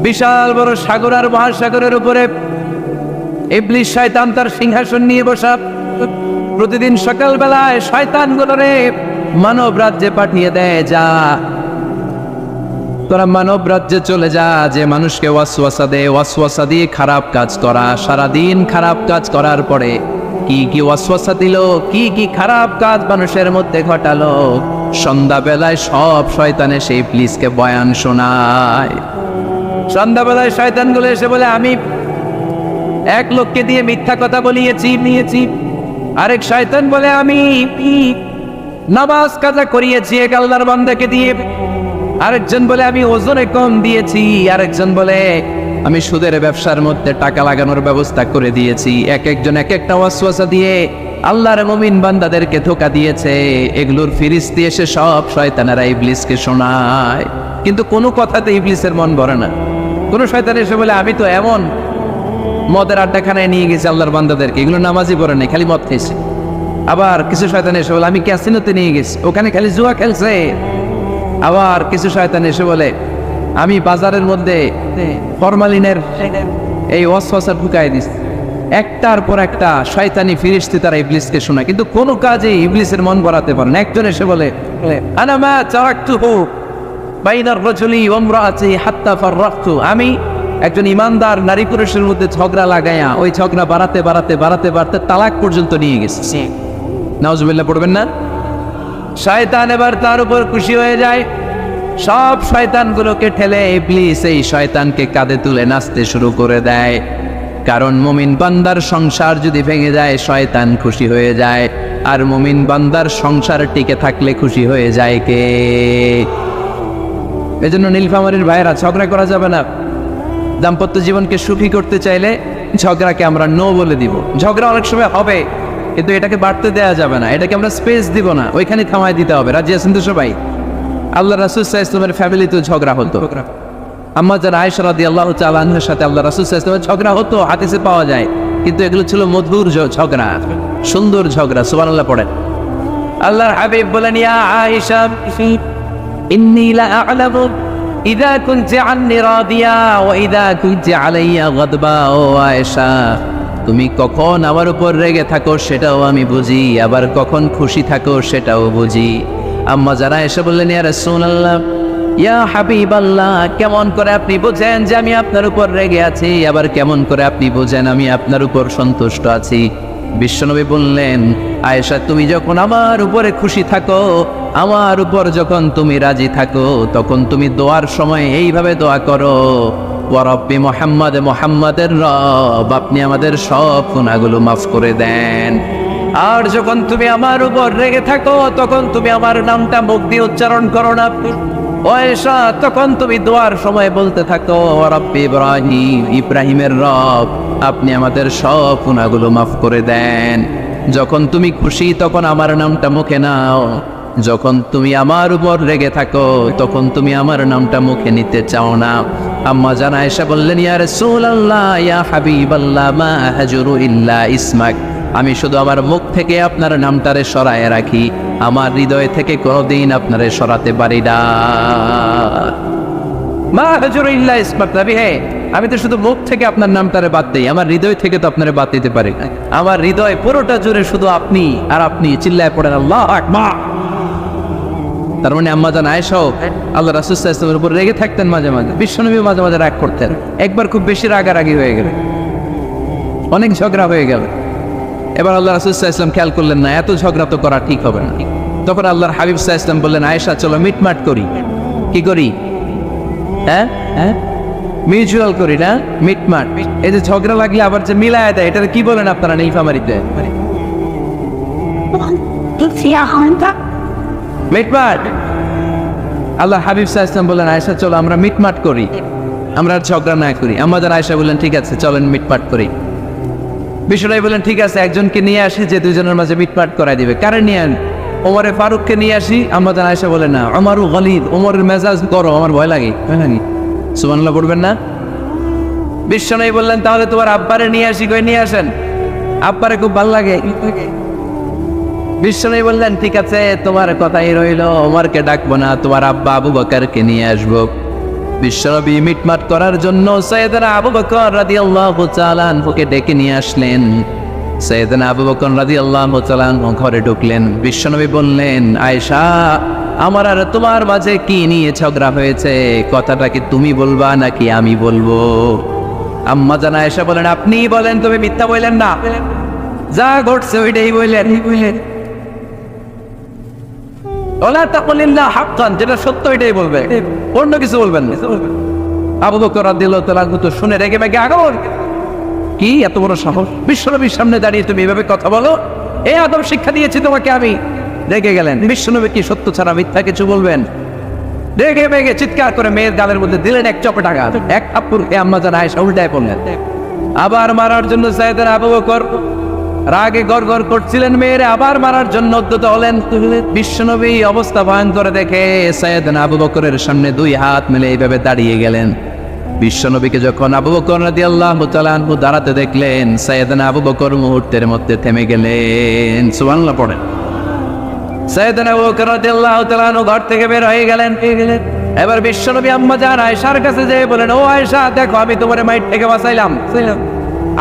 বিশাল বড় সাগর আর মহাসাগরের উপরে ইবলিস শয়তান তার সিংহাসন নিয়ে বসা। প্রতিদিন সকালবেলায় শয়তানগুলোরে মানব রাজ্যে পাঠিয়ে দেয়, যা তোরা মানব রাজ্যে চলে যা, যে মানুষকে ওয়াসওয়াসা দেয়, ওয়াসওয়াসা দিয়ে খারাপ কাজ করা। সারাদিন খারাপ কাজ করার পরে কি কি ওয়াসওয়াসা দিল, কি কি খারাপ কাজ মানুষের মধ্যে ঘটালো, সন্ধ্যাবেলায় সব শয়তানে সেই ইবলিসকে বয়ান শোনায়। সন্ধ্যাবেলায় শয়তানগুলো এসে বলে, আমি এক লোককে দিয়ে মিথ্যা কথা বলিয়েছি। আরেক শয়তান বলে, আমি নামাজ কাজা করিয়েছি এক আল্লাহর বান্দাকে দিয়ে। আরেকজন বলে, আমি ওজনে কম দিয়েছি। আরেকজন বলে, আমি সুদের ব্যবসার মধ্যে টাকা লাগানোর ব্যবস্থা করে দিয়েছি। এক একজন এক একটা ওয়াসওয়াসা দিয়ে আল্লাহর মুমিন বান্দাদেরকে ধোঁকা দিয়েছে। এগুলোর ফিরিস্তি এসে সব শয়তানেরা ইবলিসকে শোনায়, কিন্তু কোনো কথাতে ইবলিসের মন ভরে না। কোন শয়তান এসে বলে, আমি তো এমন মদের আড্ডাখানায় নিয়ে গেছি আল্লাহর বান্দাদেরকে, এগুলো নামাজই পড়ে নাই, খালি মদ খেয়েছে। আবার কিছু শয়তান এসে বলে, আমি ক্যাসিনোতে নিয়ে গেছি, ওখানে খালি জুয়া খেলছে। আবার কিছু শয়তান এসে বলে, আমি বাজারের মধ্যে ফরমালিনের এই ওয়াসওয়াসা ঢুকাই দিছি। একটার পর একটা শয়তানি ফিরিস্তি তারা ইবলিসকে শোনায়, কিন্তু কোনো কাজে ইবলিসের মন ভরাতে পারে না। একজন এসে বলে, আনা মা তারাকতুহু বাইনার রাজুলি ওয়া ইমরাআতি হাত্তা ফাররাকতু, আমি একজন ইমানদার নারী পুরুষের মধ্যে ঝগড়া লাগায়া ওই ঝগড়া বাড়াতে তালাক পর্যন্ত নিয়ে গেছে। নাউজুবিল্লাহ পড়বেন না? শয়তান এবার তার উপর খুশি হয়ে যায়। সব শয়তানগুলোকে ঠেলে ইবলিস এই শয়তানকে কাঁধে তুলে নাচতে শুরু করে দেয়। কারণ মুমিন বান্দার সংসার যদি ভেঙে যায় শয়তান খুশি হয়ে যায়, আর মুমিন বান্দার সংসার টিকে থাকলে খুশি হয়ে যায় কে? এজন্য নীলফামারীর ভাইয়েরা, ঝগড়া করা যাবে না। দাম্পত্য জীবনকে সুখী করতে চাইলে ঝগড়াকে আমরা নো বলে দিব। ঝগড়া অনেক সময় হবে, কিন্তু এটাকে বাড়তে দেওয়া যাবে না, এটাকে আমরা স্পেস দিব না, ওইখানে থামাই দিতে হবে। রাজি আছেন তো সবাই? আল্লাহ রাসূল সাল্লাল্লাহু আলাইহি ওয়াসাল্লামের ফ্যামিলিতেও ঝগড়া হতো। আম্মা জান আয়েশা রাদিয়াল্লাহু তাআলা আনহার সাথে আল্লাহ রাসূল সাল্লাল্লাহু আলাইহি ওয়াসাল্লামের ঝগড়া হতো, হাদিসে পাওয়া যায়, কিন্তু এগুলো ছিল মধুর ঝগড়া, সুন্দর ঝগড়া। সুবহানাল্লাহ পড়েন। আল্লাহর হাবিব বলেন, ইয়া আয়েশা ইন্নী লা আ'লামু ইযা কুনতি আন্নী রাদিয়া ওয়া ইযা কুনতি আলাইয়া গাদবা। ও আয়েশা, তুমি কখন আমার উপর রেগে থাকো সেটাও আমি বুঝি, আবার কখন খুশি থাকো সেটাও বুঝি। আম্মা যারা এসে বললেন, ইয়া রাসূলুল্লাহ, ইয়া হাবিবাল্লাহ, কেমন করে আপনি বোঝেন যে আমি আপনার উপর রেগে আছি, আবার কেমন করে আপনি বোঝেন আমি আপনার উপর সন্তুষ্ট আছি? বিশ্বনবী বললেন, আয়েশা, তুমি যখন আমার উপরে খুশি থাকো, আমার উপর যখন তুমি রাজি থাকো, তখন তুমি দোয়ার সময় এইভাবে দোয়া করো, ওয়া রব্বি মুহাম্মদ, মুহাম্মাদের রব, আপনি আমাদের সব গুনাহগুলো মাফ করে দেন। আর যখন তুমি আমার উপর রেগে থাকো, তখন তুমি আমার নামটা মুখ দিয়ে উচ্চারণ করো না। আয়েশা, তখন তুমি দোয়ার সময় বলতে থাকো, ওয়া রব্বি ইব্রাহিম, ইব্রাহিমের রব, আপনি আমাদের সব গুনাহগুলো মাফ করে দেন। যখন তুমি খুশি তখন আমার নামটা মুখে নাও, যখন তুমি আমার উপর রেগে থাকো তখন তুমি আমার নামটা মুখে নিতে চাও না। আম্মা জান আয়েশা বললেন, ইয়া রাসূলুল্লাহ, ইয়া হাবিবাল্লাহ, মা আহজুরু ইল্লা ইসমাক, আমি শুধু আমার মুখ থেকে আপনার নামটারে সরায় রাখি, আমার হৃদয় থেকে কোনোদিন আপনারে সরাতে পারি না। মা আহজুরু ইল্লা ইসমাক, নবী হে, আমি তো শুধু মুখ থেকে আপনার নামটারে বাদ দেই, আমার হৃদয় থেকে তো আপনারে বাদ দিতে পারি না। আমার হৃদয় পুরোটা জুড়ে শুধু আপনি আর আপনি। চিল্লায় পড়েন আল্লাহু আকবার। তার মানে আম্মা জান আয়েশাও আল্লাহ রাসূল সাল্লাল্লাহু আলাইহি ওয়াসাল্লামের উপর রেগে থাকতেন মাঝে মাঝে, বিশ্বনবীও মাঝে মাঝে রাগ করতেন। একবার খুব বেশি রাগারাগি হয়ে গেল, অনেক ঝগড়া হয়ে গেল। এবার আল্লাহ রাসূল সাল্লাল্লাহু আলাইহি ওয়াসাল্লাম খেয়াল করলেন না, এত ঝগড়া তো করা ঠিক হবে না। তখন আল্লাহর হাবিব সাল্লাল্লাহু আলাইহি ওয়াসাল্লাম বললেন, আয়েশা, চলো মিটমাট করি। কি করি? হ্যাঁ, মিউচুয়াল করি না, মিটমাট। এই যে ঝগড়া লাগলে আবার যে মিলায় দেয়, এটা কি বলেন আপনারা নীলফামারীতে? মিটমাট। আল্লাহ হাবিব সাল্লাল্লাহু আলাইহি ওয়াসাল্লাম বললেন, আয়েশা, চলো আমরা মিটমাট করি, আমরা আর ঝগড়া না করি। আমাদের আয়েশা বললেন, ঠিক আছে, চলেন মিটমাট করি। বিশ্বনবী বললেন, ঠিক আছে, একজনকে নিয়ে আসি যে দুইজনের মাঝে মিটমাট করাই দিবে। কারে নিয়ে আন? ওমরে ফারুককে নিয়ে আসি। আমাদের আয়েশা বলেন, না, ওমরু গলিদ, ওমরের মেজাজ গরম, আমার ভয় লাগে। সুবহানাল্লাহ পড়বেন না? বিশ্বনবী বললেন, তাহলে তোমার আব্বারে নিয়ে আসি। কই নিয়ে আসেন, আব্বারে খুব ভালো লাগে। বিশ্বনবী বললেন, ঠিক আছে, তোমার কথাই রইল, ওমরকে ডাকবো না, তোমার আব্বা আবু বকরকে নিয়ে আসবো। বিশ্বনবী মিটমাট করার জন্য সাইয়েদনা আবু বকর রাদিয়াল্লাহু তাআলা আনহুকে ডেকে নিয়ে আসলেন। সাইয়েদনা আবু বকর রাদিয়াল্লাহু তাআলা আনহু ঘরে ঢুকলেন। বিশ্বনবী বললেন, আয়েশা, আমার আর তোমার মাঝে কি নিয়ে ঝগড়া হয়েছে? কথাটা কি তুমি বলবা নাকি আমি বলবো? আম্মা জান আয়েশা বলেন, আপনিই বলেন, তবে মিথ্যা বললেন না, যা ঘটছে ওইটাই বললেন। ওলা তাকুলিল্লাহ হাক্কান, যেটা সত্য এটাই বলবে, অন্য কিছু বলবেন না। আবু বকর রাদিয়াল্লাহু তাআলা তো শুনে রেগে মেগে আগুন। কি এত বড় সাহস, বিশ্বনবীর সামনে দাঁড়িয়ে তুমি এভাবে কথা বলো? এই আদব শিক্ষা দিয়েছি তোমাকে আমি। রেগে গেলেন। বিশ্বনবী কি সত্য ছাড়া মিথ্যা কিছু বলবেন? রেগে মেগে চিৎকার করে মেয়ের গালের মধ্যে দিলেন এক চপেটা গাল, এক থাপ্পড় খেয়ে আম্মা জান আয়েশা উল্টায় পড়লেন। আবার মারার জন্য সাইয়েদনা আবু বকর রাগে গড়গড় করছিলেন, মেয়েরে আবার মারার জন্য উদ্যত হলেন। বিশ্বনবী অবস্থা ভয়ঙ্কর দেখে সাইয়েদনা আবু বকরের সামনে দুই হাত মেলে এইভাবে দাঁড়িয়ে গেলেন। বিশ্বনবীকে যখন আবু বকর রাদিয়াল্লাহু তাআলা আনহু দাঁড়াতে দেখলেন, সাইয়েদনা আবু বকর মুহূর্তের মধ্যে থেমে গেলেন। সুবহানাল্লাহ পড়েন। সাইয়েদনা আবু বকর রাদিয়াল্লাহু তাআলা আনহু ঘর থেকে বের হয়ে গেলেন। এবার বিশ্বনবী আম্মা জান আয়েশার কাছে যেয়ে বলেন, ও আয়েশা, দেখো আমি তোমারে মাইর থেকে বাঁচাইলাম।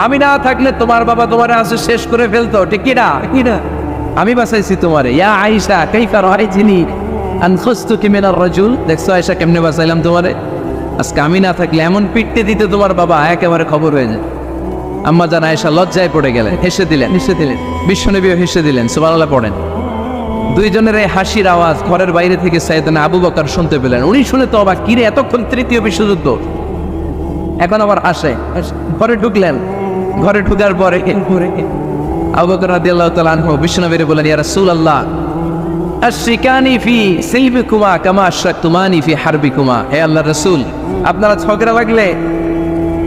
আমি না থাকলে তোমার বাবা তোমারে আসে শেষ করে ফেলতো, ঠিক কি না? আমি বাঁচাইছি তোমারে। ইয়া আয়েশা কাইফা রাআইতিনি আন খুসতুকি মিনার রাজুল, দেখছো আয়েশা কেমনে বাঁচাইলাম তোমারে? আজকে আমি না থাকলে এমন পিটতে দিতে তোমার বাবা একেবারে খবর হয়ে যায়। আম্মা জান আয়েশা লজ্জায় পড়ে গেলেন, হেসে দিলেন। বিশ্বনবীও হেসে দিলেন। সুবহানাল্লাহ পড়েন। দুইজনের এই হাসির আওয়াজ ঘরের বাইরে থেকে সাইয়েদনা আবু বকর শুনতে পেলেন। উনি শুনে তো অবাক, কিরে এতক্ষণ তৃতীয় বিশ্বযুদ্ধ, এখন আবার হাসে। ঘরে ঢুকলেন। ঘরে ঢুকার পরে আবু বকর রাদিয়াল্লাহু তাআলা আনহু বিশ্বনবীরে বলেন, ইয়া রাসূলুল্লাহ, আশরিকানি ফি সিলবিকুমা কামা আশরাকতুমানি ফি হারবিকুমা। হে আল্লাহর রাসূল,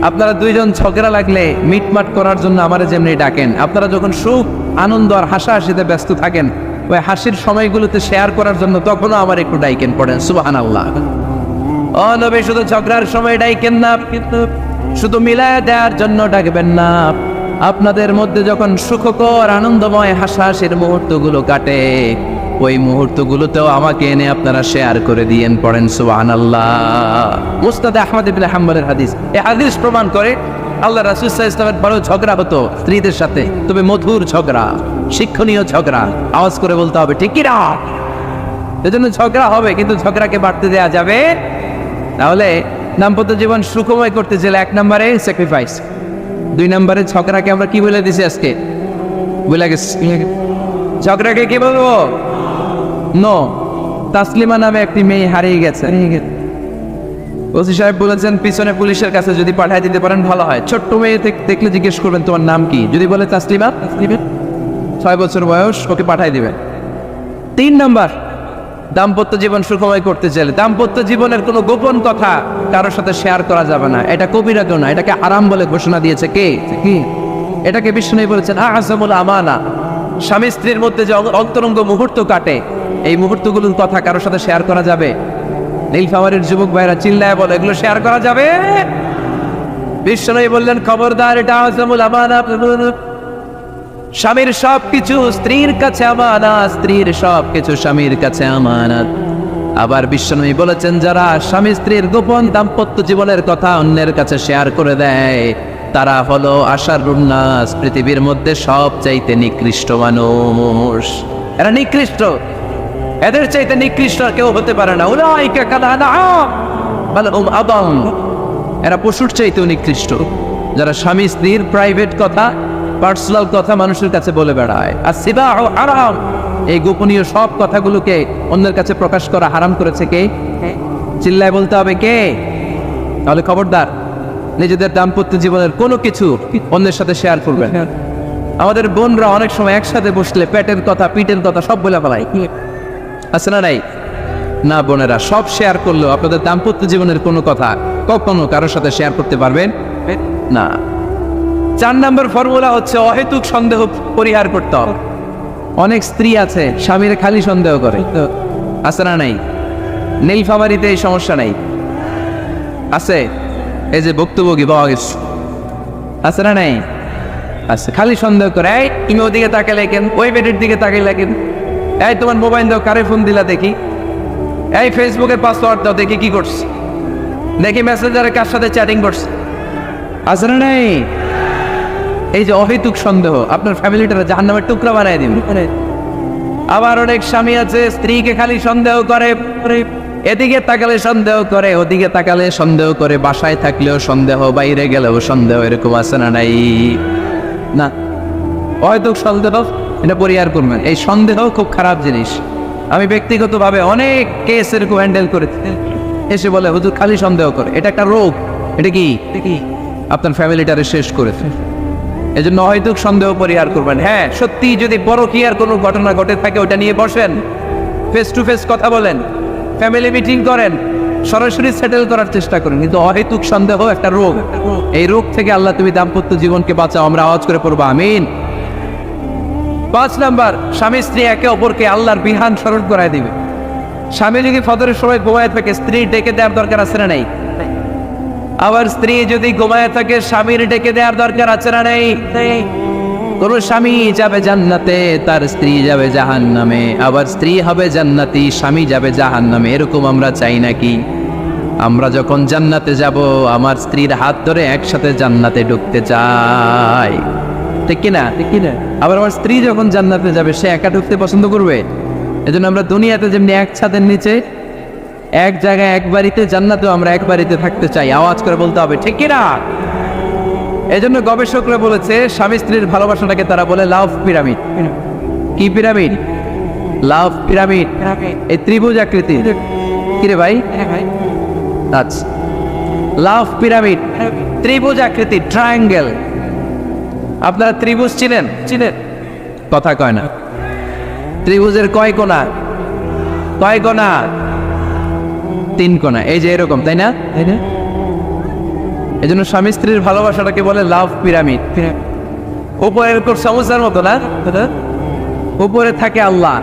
আপনারা দুইজন ঝগড়া লাগলে মিটমাট করার জন্য আমারে যেমনি ডাকেন, আপনারা যখন সুখ আনন্দ আর হাসাহাসিতে ব্যস্ত থাকেন, ওই হাসির সময়গুলোতে শেয়ার করার জন্য তখনও আমার একটু ডাইকেন। পড়েন সুবহানাল্লাহ। ও নবী, শুধু ঝগড়ার সময় ডাইকেন না, কিন্তু শুধু মিলায় দেওয়ার জন্য ডাকবেন না। আপনাদের মধ্যে যখন সুখকর আনন্দময় হাসাহাসির মুহূর্তগুলো কাটে, ওই মুহূর্তগুলোতেও আমাকে এনে আপনারা শেয়ার করে দিয়েন। পড়েন সুবহানাল্লাহ। মুসনাদে আহমদ ইবনে হাম্বলের হাদিস। এই হাদিস প্রমাণ করে আল্লাহ রাসূল সাল্লাল্লাহু আলাইহি ওয়াসাল্লামের বড় ঝগড়া হতো স্ত্রীদের সাথে, তবে মধুর ঝগড়া, শিক্ষণীয় ঝগড়া। আওয়াজ করে বলতে হবে, ঠিক কি না? এজন্য ঝগড়া হবে, কিন্তু ঝগড়াকে বাড়তে দেওয়া যাবে। তাহলে দাম্পত্য জীবন সুখময় করতে গেলে 1 নম্বরে স্যাক্রিফাইস, 2 নম্বরে ঝগড়াকে আমরা কি বলে দিছি আজকে? বলে গেছি ঝগড়াকে কি বলবো? নো। তাসলিমা নামে একটি মেয়ে হারিয়ে গেছে। ওসি সাহেব বলেছেন, পিছনে পুলিশের কাছে যদি পাঠিয়ে দিতে পারেন ভালো হয়। ছোট্ট মেয়ে দেখলে জিজ্ঞেস করবেন, তোমার নাম কি? যদি বলে তাসলিমা, 6 বছর বয়স, ওকে পাঠিয়ে দিবেন। 3 নম্বর, দাম্পত্য জীবন সুখময় করতে চাইলে দাম্পত্য জীবনের কোনো গোপন কথা কারোর সাথে শেয়ার করা যাবে না। এটা কবিরা গুনাহ, এটাকে হারাম বলে ঘোষণা দিয়েছে কে? এটাকে বিষ্ণু বলেছেন আযমুল আমানা। স্বামী স্ত্রীর মধ্যে যে অন্তরঙ্গ মুহূর্ত কাটে, এই মুহূর্তগুলোর কথা কারোর সাথে শেয়ার করা যাবে? নীলফামারীর যুবক ভাইরা চিল্লায় বলে, এগুলো শেয়ার করা যাবে? বিষ্ণু বললেন, খবরদার, এটা আযমুল আমানা। স্বামীর সবকিছু স্ত্রীর কাছে আমানত, স্ত্রীর সবকিছু স্বামীর কাছে আমানত। আবার বিশ্বনবী বলেছেন, যারা স্বামী স্ত্রীর গোপন দাম্পত্য জীবনের কথা অন্যের কাছে শেয়ার করে দেয়, তারা হলো আশারুন নাস, পৃথিবীর মধ্যে সবচাইতে নিকৃষ্ট মানুষ। এরা নিকৃষ্ট, এদের চাইতে নিকৃষ্ট কেউ হতে পারে না। উলাইকা কাল আনআম বাল হুম আদাল। এরা পশুর চাইতেও নিকৃষ্ট, যারা স্বামী স্ত্রীর প্রাইভেট কথা, পার্সোনাল কথা মানুষের কাছে বলে বেড়ায়। আর সিবাহ হারাম, এই গোপনীয় সব কথাগুলোকে অন্যের কাছে প্রকাশ করা হারাম করেছে কে? চিল্লায় বলতে হবে কে? তাহলে খবরদার, নিজেদের দাম্পত্য জীবনের কোনো কিছু অন্যের সাথে শেয়ার করবেন। আমাদের বোনরা অনেক সময় একসাথে বসলে পেটের কথা, পিঠের কথা সব বলে ফেলায়, আছে না নাই? না বোনেরা, সব শেয়ার করলেও আপনাদের দাম্পত্য জীবনের কোনো কথা কখনো কারোর সাথে শেয়ার করতে পারবেন না। 4 নম্বর ফর্মুলা হচ্ছে অহেতুক সন্দেহ পরিহার করতে হবে। অনেক স্ত্রী আছে স্বামীর খালি সন্দেহ করে, আছে না নাই? নীলফামারীতে এই সমস্যা নাই, আছে? এই যে ভুক্তভোগী পাওয়া গেছে, আছে না নাই? আছে, খালি সন্দেহ করে। এই তুমি ওদিকে তাকালে কেন? ওই বেডের দিকে তাকাইলা কেন? এই তোমার মোবাইল দাও, কারে ফোন দিলা দেখি? এই ফেসবুকের পাসওয়ার্ড দাও দেখি কি করছে? দেখি মেসেঞ্জারে কার সাথে চ্যাটিং করছে, আছে না নাই? এই যে অহেতুক সন্দেহ আপনার ফ্যামিলিটারে জাহান্নামের টুকরা বানায় দিন। আবার অনেক স্বামী আছে স্ত্রীকে খালি সন্দেহ করে, এদিকে তাকালে সন্দেহ করে, ওদিকে তাকালে সন্দেহ করে, বাসায় থাকলেও সন্দেহ, বাইরে গেলেও সন্দেহ, এরকম আছে না নাই? না, অহেতুক সন্দেহ এটা পরিহার করবেন। এই সন্দেহ খুব খারাপ জিনিস। আমি ব্যক্তিগতভাবে অনেক কেস এরকম হ্যান্ডেল করেছি। এসে বলে হুজুর খালি সন্দেহ করে, এটা একটা রোগ। এটা কি আপনার ফ্যামিলিটারে শেষ করেছে। এই জন্য অহেতুক সন্দেহ পরিহার করবেন। হ্যাঁ, সত্যি যদি পরকীয়ার কোনো ঘটনা ঘটে থাকে ওটা নিয়ে বসেন, ফেস টু ফেস কথা বলেন, ফ্যামিলি মিটিং করেন, সরাসরি সেটেল করার চেষ্টা করেন। কিন্তু অহেতুক সন্দেহ একটা রোগ। এই রোগ থেকে আল্লাহ তুমি দাম্পত্য জীবনকে বাঁচাও। আমরা আওয়াজ করে পড়বো আমিন। 5 নাম্বার, স্বামী স্ত্রী একে অপরকে আল্লাহর বিধান স্মরণ করায় দিবে। স্বামী যদি ফজরের সময় ঘুমায় থাকে, স্ত্রী ডেকে দেওয়ার দরকার আছে না নেই? আবার স্ত্রী যদি ঘুমায় থাকে, স্বামীর ডেকে দেওয়ার দরকার আছে না নেই? কোন স্বামী যাবে জান্নাতে, তার স্ত্রী যাবে জাহান্নামে। আবার স্ত্রী হবে জান্নাতি, স্বামী যাবে জাহান্নামে। এরকম আমরা চাই নাকি? আমরা যখন জান্নাতে যাব, আমার স্ত্রীর হাত ধরে একসাথে জান্নাতে ঢুকতে চাই, ঠিক কিনা? ঠিক কিনা? আবার আমার স্ত্রী যখন জান্নাতে যাবে, সে একা ঢুকতে পছন্দ করবে? এজন্য আমরা দুনিয়াতে যেমনি এক ছাদের নিচে, এক জায়গায়, এক বাড়িতে, জান্নাতেও আমরা এক বাড়িতে থাকতে চাই। আওয়াজ করে বলতে হবে, ঠিক কিনা? এজন্য গবেষকরা বলেছে স্বামী স্ত্রীর ভালোবাসাটাকে তারা বলে লাভ পিরামিড। কি পিরামিড? লাভ পিরামিড। এই ত্রিভুজ আকৃতি। কিরে ভাই? আচ্ছা, লাভ পিরামিড, ত্রিভুজ আকৃতি, ট্রায়াঙ্গেল। আপনারা ত্রিভুজ চিনেন? চিনেন? কথা কয় না। ত্রিভুজের কয় কোণা? কয় কোণা? 3 কোণা। এই যে এরকম, তাই না? তাই না? এই জন্য স্বামী স্ত্রীর ভালোবাসাটাকে বলে লাভ পিরামিড। উপরে এরকম সমুদ্রের মতো না, উপরে থাকে আল্লাহ,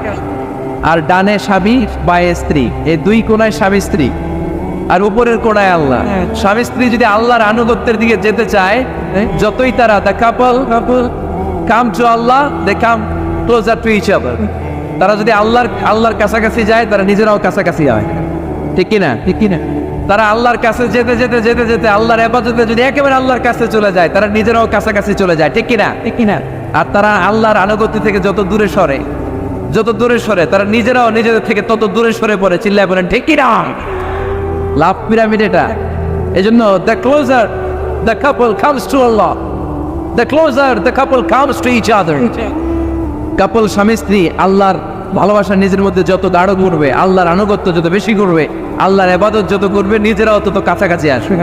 আর ডানে স্বামী, বায়ে স্ত্রী। এই 2 কোণায় স্বামী স্ত্রী, আর উপরের কোণায় আল্লাহ। স্বামী স্ত্রী যদি আল্লাহর আনুগত্যের দিকে যেতে চায়, যতই তারা the couple come to Allah, they come closer to each other। তারা যদি আল্লাহর কাছাকাছি যায়, তারা নিজেরাও কাছাকাছি হয়, ঠিক কিনা? ঠিক কিনা? তারা আল্লাহর কাছে যেতে যেতে যেতে যেতে আল্লাহর ইবাদতে যদি একেবারে আল্লাহর কাছে চলে যায়, তারা নিজেরাও কাছাকাছি চলে যায়, ঠিক কিনা? ঠিক কিনা? আর তারা আল্লাহর আনুগত্য থেকে যত দূরে সরে, তারা নিজেরাও নিজেদের থেকে তত দূরে সরে পড়ে। চিল্লায় বলেন, ঠিক কিনা? লাভ পিরামিড এটা। এই জন্য the closer the couple comes to Allah, the closer the couple comes to each other। কাপল স্বামী স্ত্রী আল্লাহর ভালোবাসা নিজের মধ্যে যত গাঢ় করবে, আল্লাহর আনুগত্য যত বেশি করবে, আল্লাহর ইবাদত যত করবে, নিজেরাও তত কাছাকাছি আসবে।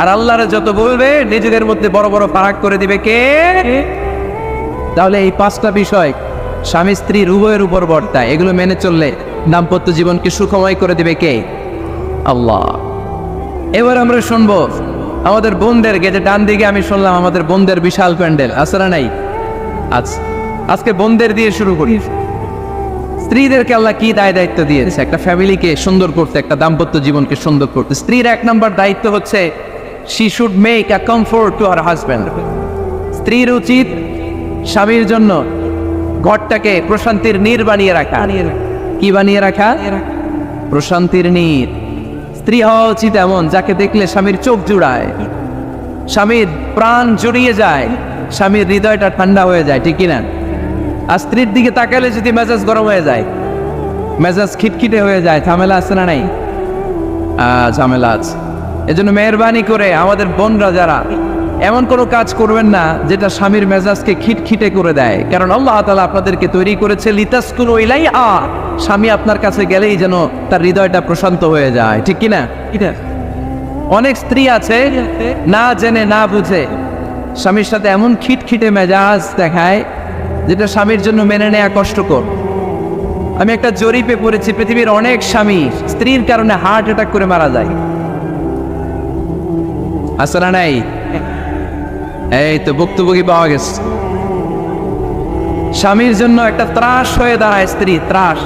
আর আল্লাহর যত বলবে, নিজেদের মধ্যে বড় বড় ফারাক করে দিবে কে? তাহলে এই 5টা বিষয় স্বামী স্ত্রীর উভয়ের উপর বর্তায়। এগুলো মেনে চললে দাম্পত্য জীবনকে সুখময় করে দিবে কে? আল্লাহ। এবার আমরা শুনবো আমাদের বোনদের, গেটে ডান দিকে আমি শুনলাম আমাদের বোনদের বিশাল প্যান্ডেল, আছে না নাই? আজকে বোনদের দিয়ে শুরু করি। স্ত্রীদেরকে আল্লাহ কি দায়িত্ব দিয়েছে একটা ফ্যামিলিকে সুন্দর করতে, একটা দাম্পত্য জীবনকে সুন্দর করতে? স্ত্রীর 1 নম্বর দায়িত্ব হচ্ছে she should make a comfort to her husband। স্ত্রীর উচিত স্বামীর জন্য ঘরটাকে প্রশান্তির নীড় বানিয়ে রাখা। কি বানিয়ে রাখা? প্রশান্তির নীড়। স্ত্রী হওয়া উচিত এমন, যাকে দেখলে স্বামীর চোখ জুড়ায়, স্বামীর প্রাণ জড়িয়ে যায়, স্বামীর হৃদয়টা ঠান্ডা হয়ে যায়, ঠিক কিনা? আর স্ত্রীর দিকে তাকালে যদি মেজাজ গরম হয়ে যায়, মেজাজ খিটখিটে হয়ে যায়, ঝামেলা আছে না নাই? ঝামেলা আছে। এজন্য মেহরবানি করে আমাদের বোনরা যারা, এমন কোনো কাজ করবেন না যেটা স্বামীর মেজাজকে খিটখিটে করে দেয়। কারণ আল্লাহ তাআলা আপনাদেরকে তৈরি করেছে লিতাসকুনু ইলাইহা, স্বামী আপনার কাছে গেলেই যেন তার হৃদয়টা প্রশান্ত হয়ে যায়, ঠিক কিনা? অনেক স্ত্রী আছে না জেনে না বুঝে স্বামীর সাথে এমন খিটখিটে মেজাজ দেখায় যেটা স্বামীর জন্য মেনে নেওয়া কষ্টকর। আমি একটা জরিপে পড়েছি, পৃথিবীর অনেক স্বামী স্ত্রীর কারণে হার্ট অ্যাটাক করে মারা যায়, আছে না নাই? এই তো ভুক্তভোগী পাওয়া গেছে। স্বামীর জন্য একটা ত্রাস হয়ে দাঁড়ায় স্ত্রী, ত্রাস।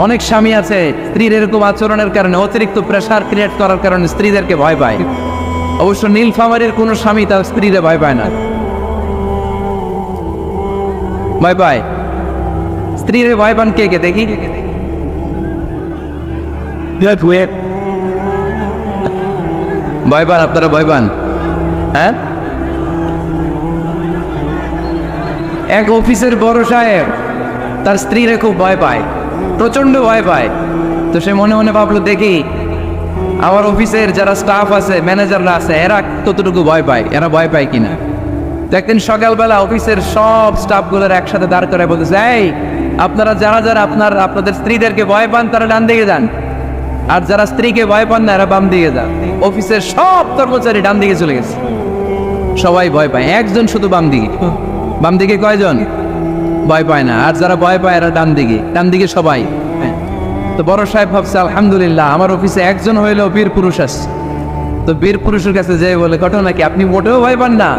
অনেক স্বামী আছে স্ত্রীর এরকম আচরণের কারণে, অতিরিক্ত প্রেসার ক্রিয়েট করার কারণে স্ত্রীদেরকে ভয় পায়। অবশ্য নীলফামারীর কোনো স্বামী তার স্ত্রীরে ভয় পায় না। ভয় পায়? স্ত্রীরে ভয় পান কে কে দেখি? ভয় পান আপনারা? ভয় পান? হ্যাঁ, এক অফিসের বড় সাহেব তার স্ত্রীরা খুব ভয় পায়, প্রচন্ড ভয় পায়। তো সে মনে মনে ভাবলো, দেখি আমার অফিসের যারা স্টাফ আছে, ম্যানেজাররা আছে, এরা কতটুকু ভয় পায়, এরা ভয় পায় কিনা। তো একদিন সকালবেলা অফিসের সব স্টাফগুলোর একসাথে দাঁড় করে বলতেছে, এই আপনারা যারা যারা আপনাদের স্ত্রীদেরকে ভয় পান তারা ডান দিকে যান, আর যারা স্ত্রীকে ভয় পান না এরা বাম দিকে যান। অফিসের সব কর্মচারী ডান দিকে চলে গেছে, সবাই ভয় পায়, একজন শুধু বাম দিকে। বাম দিকে কয়জন ভয় পায় না, আর যারা ভয় পায় এরা ডান দিকে, ডান দিকে সবাই। তো বড় সাহেব ভাবছে, আলহামদুলিল্লাহ আমার অফিসে একজন হইলেও বীর পুরুষ আসছে। তো বীর পুরুষের কাছে যে বলে, ঘটনা কি, আপনি মোটেও ভয় পান না?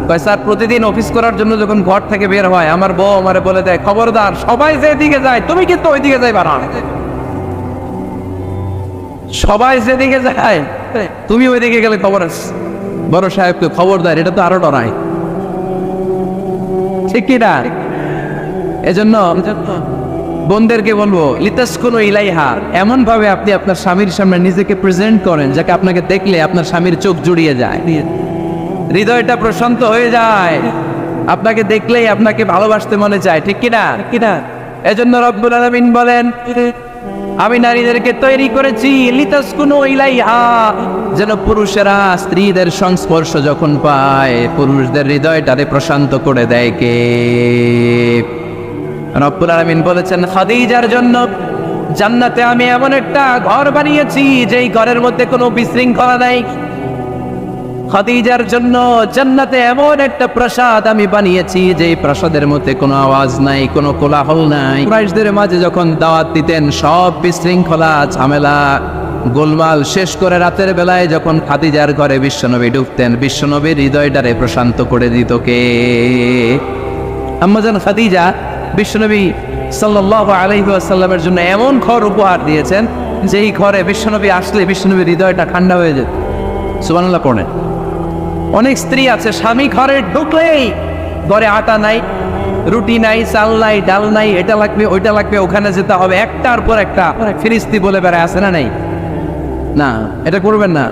কয়, স্যার প্রতিদিন অফিস করার জন্য যখন ঘর থেকে বের হয় আমার বউ আমারে বলে দেয়, খবরদার সবাই যেদিকে যায় তুমি কিন্তু ওইদিকে যাইবা না, সবাই যেদিকে যায় তুমি ওইদিকে গেলে খবর আছে। বড় সাহেবকে খবরদার, এটা তো আরো ডরায়, ঠিক কি না? এজন্য বোনদেরকে বলবো, লিতাসকুনু ইলাইহা, এমন ভাবে আপনি আপনার স্বামীর সামনে নিজেকে প্রেজেন্ট করেন যাকে আপনাকে দেখলে আপনার স্বামীর চোখ জুড়িয়ে যায়, হৃদয়টা প্রশান্ত হয়ে যায়, আপনাকে দেখলেই আপনাকে ভালোবাসতে মনে চায়, ঠিক কিনা? এজন্য রব্বুল আলামিন বলেন, আমি নারীদেরকে তৈরি করেছি লিতাসকুনু ইলাইহা, যেন পুরুষেরা স্ত্রীদের সংস্পর্শ যখন পায় পুরুষদের হৃদয়টারে প্রশান্ত করে দেয় কে? রব্বুল আলামিন বলেছেন, খাদিজার জন্য জান্নাতে আমি এমন একটা ঘর বানিয়েছি যেই ঘরের মধ্যে কোনো বিশৃঙ্খলা নাই। খাদিজার জন্য জান্নাতে এমন একটা প্রাসাদ আমি বানিয়েছি যেই প্রাসাদের মধ্যে কোনো আওয়াজ নাই, কোনো কোলাহল নাই। কুরাইশদের মাঝে যখন দাওয়াত দিতেন সব বিশৃঙ্খলা ঝামেলা গোলমাল শেষ করে রাতের বেলায় যখন খাদিজার ঘরে বিশ্বনবী ঢুকতেন, বিশ্বনবীর হৃদয়টারে প্রশান্ত করে দিত কে? আম্মাজান খাদিজা বিশ্বনবী সাল্লাল্লাহু আলাইহি ওয়াসাল্লামের জন্য এমন ঘর উপহার দিয়েছেন যেই ঘরে বিশ্বনবী আসলে বিশ্বনবীর হৃদয়টা ঠান্ডা হয়ে যেত। সুবহানাল্লাহ পড়েন। অনেক স্ত্রী আছে স্বামী ঘরে ঢুকলেই ঘরে আটা নাই, রুটি নাই, চাল নাই, ডাল নাই, এটা লাগবে ওইটা লাগবে, ওখানে যেতে হবে, একটার পর একটা ফিরিস্তি বলে বেড়ায়, আছে না? নাই না, এটা করবেন না।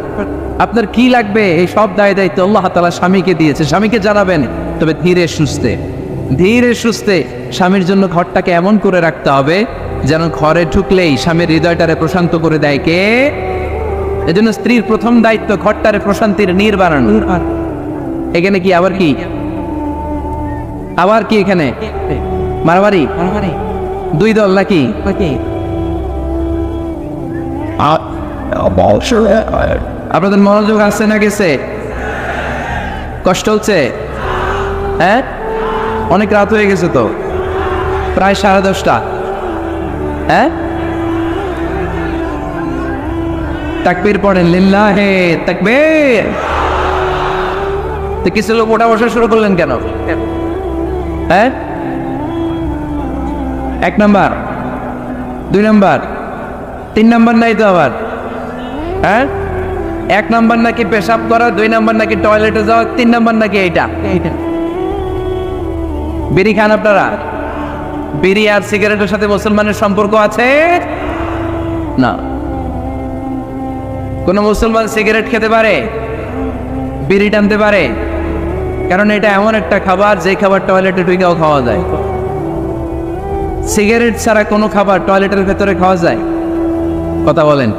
আপনার কি লাগবে এই সব দায় দায়িত্ব আল্লাহ তাআলা স্বামীকে দিয়েছে, স্বামীকে জানাবেন, তবে ধীরে সুস্থে স্বামীর জন্য ঘরটাকে এমন করে রাখতে হবে যেন ঘরে ঢুকলেই স্বামীর হৃদয়টারে প্রশান্ত করে দেয় কে? এজন্য স্ত্রীর প্রথম দায়িত্ব ঘরটারে প্রশান্তির নীর বানানো। এখানে কি আবার কি এখানে মারামারি দুই দল নাকি? আপনাদের মনোযোগ আছে না গেছে? কষ্ট হচ্ছে? হ্যাঁ, অনেক রাত হয়ে গেছে তো, প্রায় 10:30। হ্যাঁ, তাকবীর পড়েন, লিল্লাহে তাকবীর। তো কিছু লোক ওঠা বসা শুরু করলেন কেন? হ্যাঁ, 1 নাম্বার 2 নাম্বার 3 নাম্বার নাই তো আবার? হ্যাঁ, 1 নাম্বার নাকি পেশাব করা, 2 নাম্বার নাকি টয়লেটে যাওয়া, 3 নাম্বার নাকি এইটা। বিড়ি খান আপনারা? বিড়ি আর সিগারেটের সাথে মুসলমানের সম্পর্ক আছে না। কোন মুসলমান সিগারেট খেতে পারে, বিড়ি টানতে পারে? কারণ এটা এমন একটা খাবার যে খাবার টয়লেটে ঢুকেও খাওয়া যায়। সিগারেট ছাড়া কোনো খাবার টয়লেটের ভেতরে খাওয়া যায়? কথা বলেন,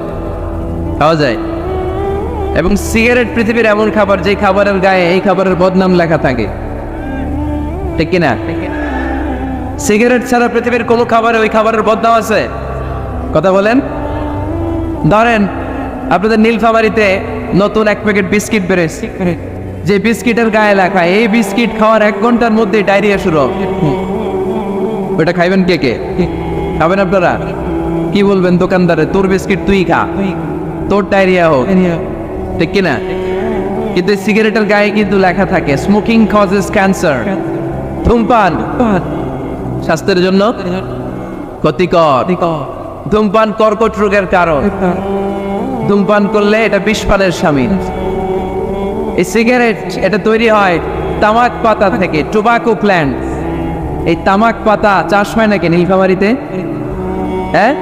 খাওয়া যায়। এবং সিগারেট পৃথিবীর এমন খাবার যে খাবারের গায়ে এই খাবারের বদনাম লেখা থাকে, ঠিক কিনা? সিগারেট ছাড়া পৃথিবীর কোনো খাবারে ওই খাবারের বদনাম আছে? কথা বলেন। ধরেন আপনাদের নীলফামারীতে নতুন 1 প্যাকেট বিস্কিট বেরোচ্ছে, যে বিস্কিটের গায়ে লেখা এই বিস্কিট খাওয়ার 1 ঘন্টার মধ্যে ডায়রিয়া শুরু হবে। ওটা খাইবেন কে? খাবেন আপনারা? কি বলবেন দোকানদারে, তোর বিস্কিট তুই খা, তোর ডায়রিয়া হোক, ঠিক কিনা? কিন্তু সিগারেটের গায়ে কিন্তু লেখা থাকে স্মোকিং কজেস ক্যান্সার, ধূমপান স্বাস্থ্যের জন্য ক্ষতিকর, ধূমপান কর্কট রোগের কারণ, ধূমপান করলে এটা বিষপানের শামিল। এই সিগারেট এটা তৈরি হয় তামাক পাতা থেকে, টোবাকো প্ল্যান্ট। এই তামাক পাতা চাষ হয় নাকি নীলফামারীতে? হ্যাঁ,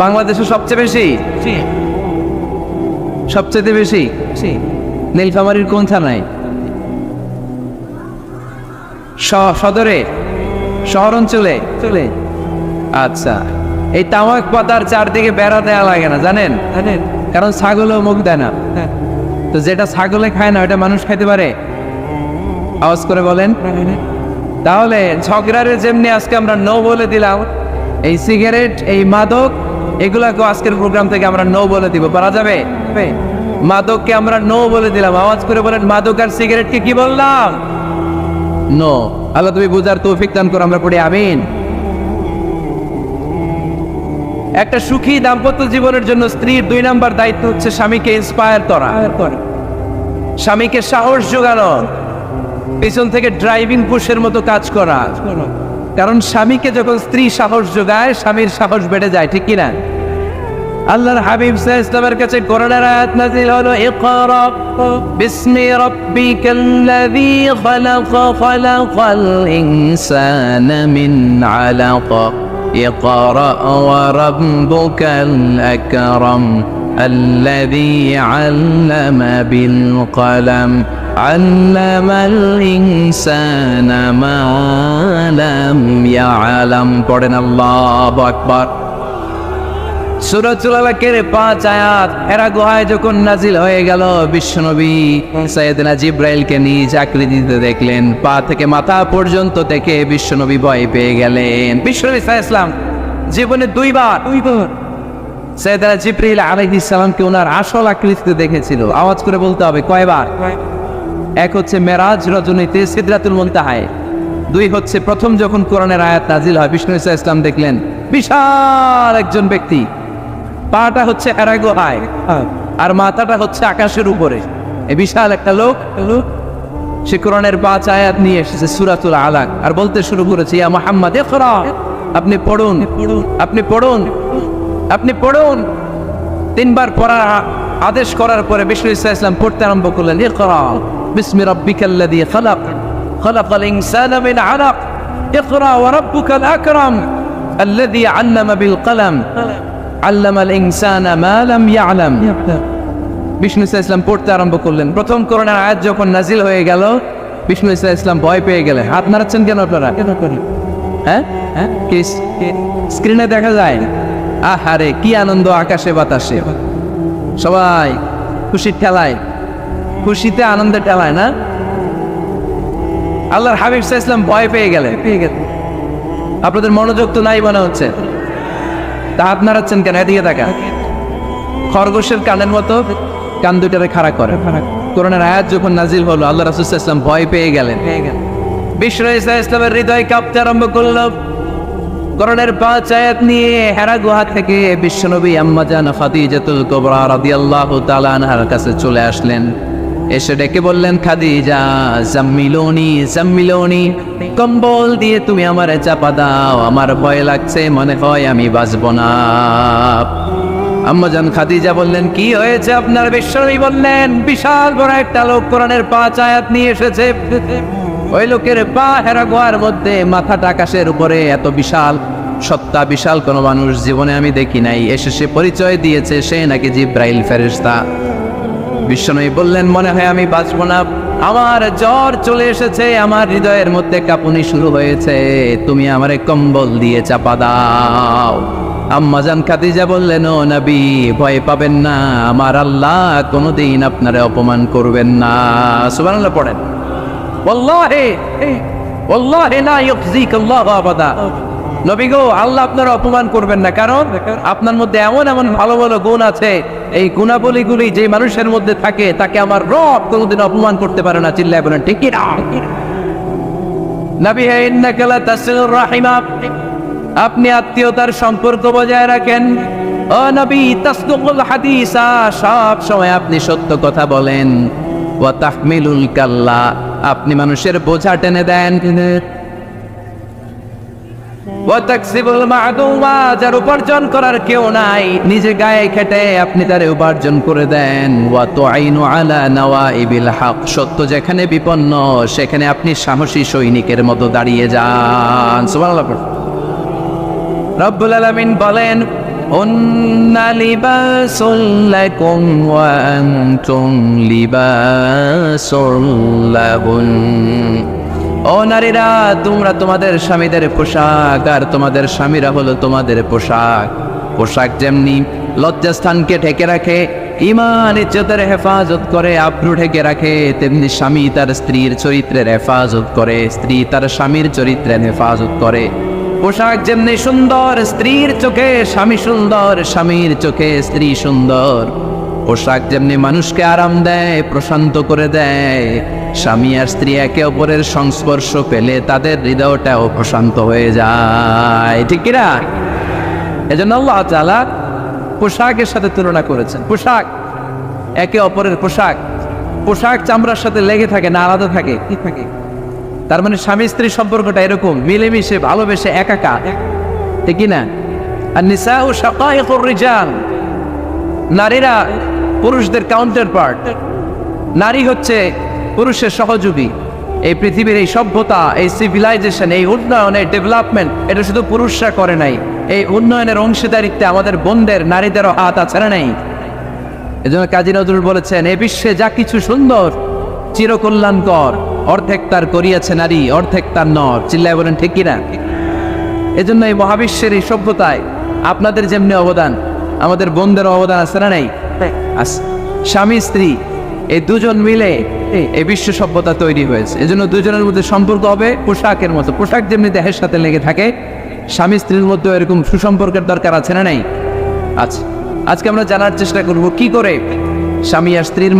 বাংলাদেশে সবচেয়ে বেশি। সবচেয়ে বেশি নীলফামারীর কোন থানায়? সদরে, শহর অঞ্চলে চলে। আচ্ছা, এই তামাক পাতার চারদিকে বেড়া দেওয়া লাগে না, জানেন? কারণ ছাগলও মুখ দেয় না। তো যেটা ছাগলে খায় না ওটা মানুষ খাইতে পারে? আওয়াজ করে বলেন। তাহলে ঝগড়ারে যেমনি আজকে আমরা নো বলে দিলাম, এই সিগারেট, এই মাদক, এগুলাকে আজকের প্রোগ্রাম থেকে আমরা নো বলে দিব। পারা যাবে? মাদককে আমরা নো বলে দিলাম। আওয়াজ করে বলেন, মাদক আর সিগারেটকে কি বললাম? নো। আল্লাহ তুমি বুঝার তৌফিক দান করো, আমরা পড়ি আমিন। একটা সুখী দাম্পত্য জীবনের জন্য স্ত্রীর 2 নাম্বার দায়িত্ব হচ্ছে স্বামীকে ইন্সপায়ার করা, স্বামীকে সাহস যোগানো, পিছন থেকে ড্রাইভিং পুশের মতো কাজ করা। কারণ স্বামীকে যখন স্ত্রী সাহস যোগায়, স্বামীর সাহস বেড়ে যায়, ঠিক কিনা? আল্লাহর হাবিব সাল্লাল্লাহু আলাইহি ওয়াসাল্লামের কাছে কোরআনের আয়াত নাযিল হলো, ইকরা বিসমি রাব্বিকাল্লাযী খালাক খালাকাল ইনসানা মিন আলাক ইকরা ওয়া রাব্বুকাল আকরাম আল্লাযী আল্লামা বিল কলম আল্লামাল ইনসানা মা লাম ইয়ালাম। পড়েন আল্লাহু আকবার। সূরাতুল আলাকের 5 আয়াত হেরা গুহায় যখন নাজিল হয়ে গেল, বিশ্বনবী সাইয়েদনা জিবরাইলকে নিজ আকৃতিতে দেখলেন। পা থেকে মাথা পর্যন্ত থেকে বিশ্বনবী ভয় পেয়ে গেলেন। বিশ্বনবী সাল্লাল্লাহু আলাইহি ওয়াসাল্লাম জীবনে 2 বার সাইয়েদনা জিবরাইল আলাইহিস সালামকে ওনার আসল আকৃতিতে দেখেছিল। আওয়াজ করে বলতে হবে, কয়বার? এক হচ্ছে মেরাজ রজনীতে সিদরাতুল মুনতাহায়, 2 হচ্ছে প্রথম যখন কোরআনের আয়াত নাজিল হয়, বিষ্ণু সাল্লাল্লাহু আলাইহি ওয়াসাল্লাম দেখলেন বিশাল একজন ব্যক্তি, পাটা হচ্ছে হেরা গুহায় আর মাথাটা হচ্ছে আকাশের উপরে। এই বিশাল একটা লোক, সে কোরআনের 5 আয়াত নিয়ে এসেছে সূরাতুল আলাক, আর বলতে শুরু করেছে, ইয়া মুহাম্মদ ইকরা, আপনি পড়ুন, আপনি পড়ুন, আপনি পড়ুন। 3 বার পড়ার আদেশ করার পরে বিষ্ণু সাল্লাল্লাহু আলাইহি ওয়াসাল্লাম পড়তে আরম্ভ করলেন, ইকরা বিসমি রাব্বিকাল্লাযী খালাক খালাকাল ইনসানা মিন আলাক ইকরা ওয়া রাব্বুকাল আকরাম আল্লাযী আল্লামা বিল কলম আল্লামাল ইনসানা মা লাম ইয়ালাম। বিষ্ণু সাল্লাল্লাহু আলাইহি ওয়াসাল্লাম পড়তে আরম্ভ করলেন। প্রথম কোরআনের আয়াত যখন নাজিল হয়ে গেল, বিষ্ণু সাল্লাল্লাহু আলাইহি ওয়াসাল্লাম ভয় পেয়ে গেলেন। হাত নাড়াচ্ছেন কেন আপনারা? হ্যাঁ, কি স্ক্রিনে দেখা যায়? আহারে কি আনন্দ, আকাশে বাতাসে সবাই খুশির ঠেলায়, খুশিতে আনন্দের ঠেলায় না? আল্লাহর হাবিব সাল্লাল্লাহু আলাইহি ওয়াসাল্লাম ভয় পেয়ে গেলেন। আপনাদের মনোযোগ তো নাই মনে হচ্ছে, তা হাত নাড়াচ্ছেন কেন? এদিকে তাকা। খরগোশের কানের মতো কান দুটারে খাড়া করে। কোরআনের আয়াত যখন নাজিল হলো, আল্লাহ রাসূল সাল্লাল্লাহু আলাইহি ওয়াসাল্লাম ভয় পেয়ে গেলেন। বিষ্ণু সাল্লাল্লাহু আলাইহি ওয়াসাল্লামের হৃদয় কাঁপতে আরম্ভ করল। কোরআনের 5 আয়াত নিয়ে হেরা গুহা থেকে বিশ্বনবী আম্মা জান খাদিজাতুল কুবরা রাদিয়াল্লাহু তাআলা আনহার কাছে চলে আসলেন। এসে ডেকে বললেন, খাদিজা জাম্মিলুনি জাম্মিলুনি, কম্বল দিয়ে তুমি আমারে চাপা দাও, আমার ভয় লাগছে, মনে হয় আমি বাঁচবো না। আম্মা জান খাদিজা বললেন, কি হয়েছে আপনার? বিশ্বনবী বললেন, বিশাল বড় একটা লোক কোরআনের 5 আয়াত নিয়ে এসেছে। ওই লোকের পা হেরা গুহার মধ্যে, মাথাটা আকাশের উপরে, এত বিশাল সত্তা, বিশাল কোনো মানুষ জীবনে আমি দেখি নাই। এসে সে পরিচয় দিয়েছে সে নাকি জিবরাইল ফেরেশতা। বিশ্বনবী বললেন, মনে হয় আমি বাঁচবো না, আমার জ্বর চলে এসেছে, আমার হৃদয়ের মধ্যে কাঁপুনি শুরু হয়েছে, তুমি আমারে কম্বল দিয়ে চাপা দাও। আম্মা জান খাদিজা বললেন, ও নবী ভয় পাবেন না, আমার আল্লাহ কোনোদিন আপনারে অপমান করবেন না। সুবহানাল্লাহ পড়েন। ওয়াল্লাহি ওয়াল্লাহি লা ইউখজিকাল্লাহু আবাদা। নবী গো, আল্লাহ আপনার অপমান করবেন না, কারণ আপনার মধ্যে এমন এমন ভালো ভালো গুণ আছে, এই গুণাবলীগুলি যে মানুষের মধ্যে থাকে তাকে আমার রব কোনোদিন অপমান করতে পারে না। চিল্লায় বলেন ঠিক কি না? নবী হে, ইন্নাকা লা তাসিলুর রাহিমা, আপনি আত্মীয়তার সম্পর্ক বজায় রাখেন। ও নবী, তাসদুকুল হাদিসা, সব সময় আপনি সত্য কথা বলেন। ওয়া তাহমিলুল কাল্লা, আপনি মানুষের বোঝা টেনে দেন। ওয়া তাকসিবুল মা'দুমা, যার উপার্জন করার কেউ নাই, নিজে গায়ে খেটে আপনি তারে উপার্জন করে দেন। ওয়া তুআইনু আলা নাওয়াইবিল হক, সত্য যেখানে বিপন্ন সেখানে আপনি সাহসী সৈনিকের মতো দাঁড়িয়ে যান। সুবহানাল্লাহ। রব্বুল আলামিন বলেন, হুন্না লিবাসুল লাকুম ওয়া আনতুম লিবাসুল লাহুন। ও নারীরা, তোমরা তোমাদের স্বামীদের পোশাক, আর তোমাদের স্বামীরা হলো তোমাদের পোশাক। পোশাক যেমনি লজ্জাস্থানকে ঢেকে রাখে, ঈমান ইজ্জতের হেফাজত করে, আব্রু ঢেকে রাখে, তেমনি স্বামী তার স্ত্রীর চরিত্রের হেফাজত করে, স্ত্রী তার স্বামীর চরিত্রের হেফাজত করে। পোশাক যেমনি সুন্দর, স্ত্রীর চোখে স্বামী সুন্দর, স্বামীর চোখে স্ত্রী সুন্দর। পোশাক যেমনি মানুষকে আরাম দেয়, প্রশান্ত করে দেয়, স্বামী আর স্ত্রী একে অপরের সংস্পর্শ পেলে তাদের হৃদয়টাও প্রশান্ত হয়ে যায়, ঠিক কিনা? এজন্য আল্লাহ তাআলা পোশাকের সাথে তুলনা করেছেন। পোশাক একে অপরের পোশাক, পোশাক চামড়ার সাথে লেগে থাকে না, আলাদা থাকে, কি থাকে। তার মানে স্বামী স্ত্রীর সম্পর্কটা এরকম মিলেমিশে ভালোবেসে একাকার, ঠিক না? আর নিসাউ শাকাইকুর রিজাল, নারীরা পুরুষদের কাউন্টার পার্ট। নারী হচ্ছে পুরুষের সহযোগী। এই পৃথিবীর এই সভ্যতা, এই সিভিলাইজেশন, এই উন্নয়ন, এই ডেভেলপমেন্ট, এটা শুধু পুরুষরা করে নাই। এই উন্নয়নের অংশীদারিত্বে আমাদের বোনদের, নারীদেরও হাত আছে না নেই? এজন্য কাজী নজরুল বলেছেন, এ বিশ্বে যা কিছু সুন্দর চিরকল্যাণকর, অর্ধেক তার করিয়াছে নারী, অর্ধেক তার নর। চিল্লায় বলেন ঠিক কিনা? এজন্য এই মহাবিশ্বের এই সভ্যতায় আপনাদের যেমনি অবদান, আমাদের বোনদেরও অবদান আছে না নেই? স্বামী স্ত্রী এই দুজন মিলে এই বিশ্ব সভ্যতা তৈরি হয়েছে। এজন্য দুজনের মধ্যে সম্পর্ক হবে পোশাকের মতো। পোশাক যেমনি দেহের সাথে লেগে থাকে, স্বামী স্ত্রীর মধ্যে এরকম সুসম্পর্কের দরকার আছে না নাই? আচ্ছা, আজকে আমরা জানার চেষ্টা করব কি করে স্বামী আর স্ত্রীর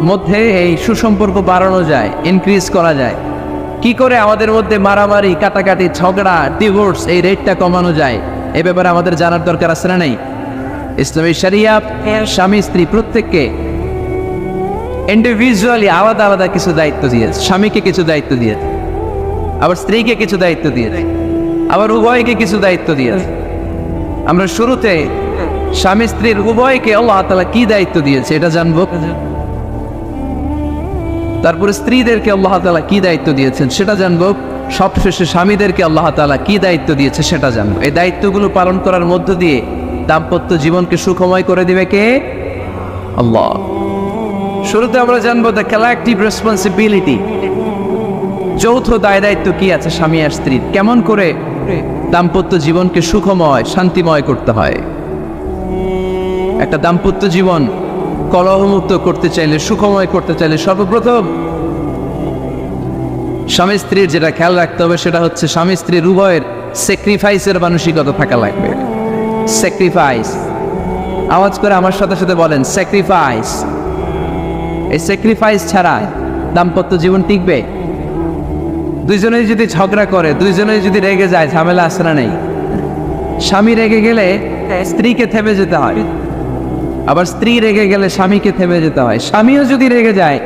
মধ্যে এই সুসম্পর্ক বাড়ানো যায়, ইনক্রিজ করা যায়। কি করে আমাদের মধ্যে মারামারি, কাটাকাটি, ঝগড়া, ডিভোর্স এই রেটটা কমানো যায়, এ ব্যাপারে আমাদের জানার দরকার আছে না নাই? ইসলামী শরিয়া স্বামী স্ত্রী প্রত্যেককে ইন্ডিভিজুয়ালি আলাদা আলাদা কিছু দায়িত্ব দিয়েছে। স্বামীকে কিছু দায়িত্ব দিয়েছে, আবার স্ত্রীকে কিছু দায়িত্ব দিয়েছে, আবার উভয়কে কিছু দায়িত্ব দিয়েছে। আমরা শুরুতে স্বামী স্ত্রীর উভয়কে আল্লাহ তাআলা কি দায়িত্ব দিয়েছে এটা জানবো। তারপরে স্ত্রীদেরকে আল্লাহ তাআলা কি দায়িত্ব দিয়েছেন সেটা জানবো। সবশেষে স্বামীদেরকে আল্লাহ তাআলা কি দায়িত্ব দিয়েছে সেটা জানবো। এই দায়িত্বগুলো পালন করার মধ্য দিয়ে দাম্পত্য জীবনকে সুখময় করে দিবে কে? আল্লাহ। শুরুতে আমরা জানবো দ্য কালেকটিভ রেসপন্সিবিলিটি, যৌথ দায় দায়িত্ব কি আছে স্বামী আর স্ত্রীর, কেমন করে দাম্পত্য জীবনকে সুখময়, শান্তিময় করতে হয়। একটা দাম্পত্য জীবন কলহমুক্ত করতে চাইলে, সুখময় করতে চাইলে সর্বপ্রথম স্বামী স্ত্রীর যেটা খেয়াল রাখতে হবে সেটা হচ্ছে স্বামী স্ত্রীর উভয়ের স্যাক্রিফাইসের মানসিকতা থাকা লাগবে। স্যাক্রিফাইস, আওয়াজ করে আমার সাথে সাথে বলেন স্যাক্রিফাইস। এই স্যাক্রিফাইস ছাড়া দাম্পত্য জীবন টিকবে? দুইজনেই যদি ঝগড়া করে, দুইজনেই যদি রেগে যায়, ঝামেলা আসে না নেই? স্বামী রেগে গেলে স্ত্রীকে থেমে যেতে হয়, আবার স্ত্রী রেগে গেলে স্বামীকে থেমে যেতে হয়। স্বামীও যদি রেগে যায়,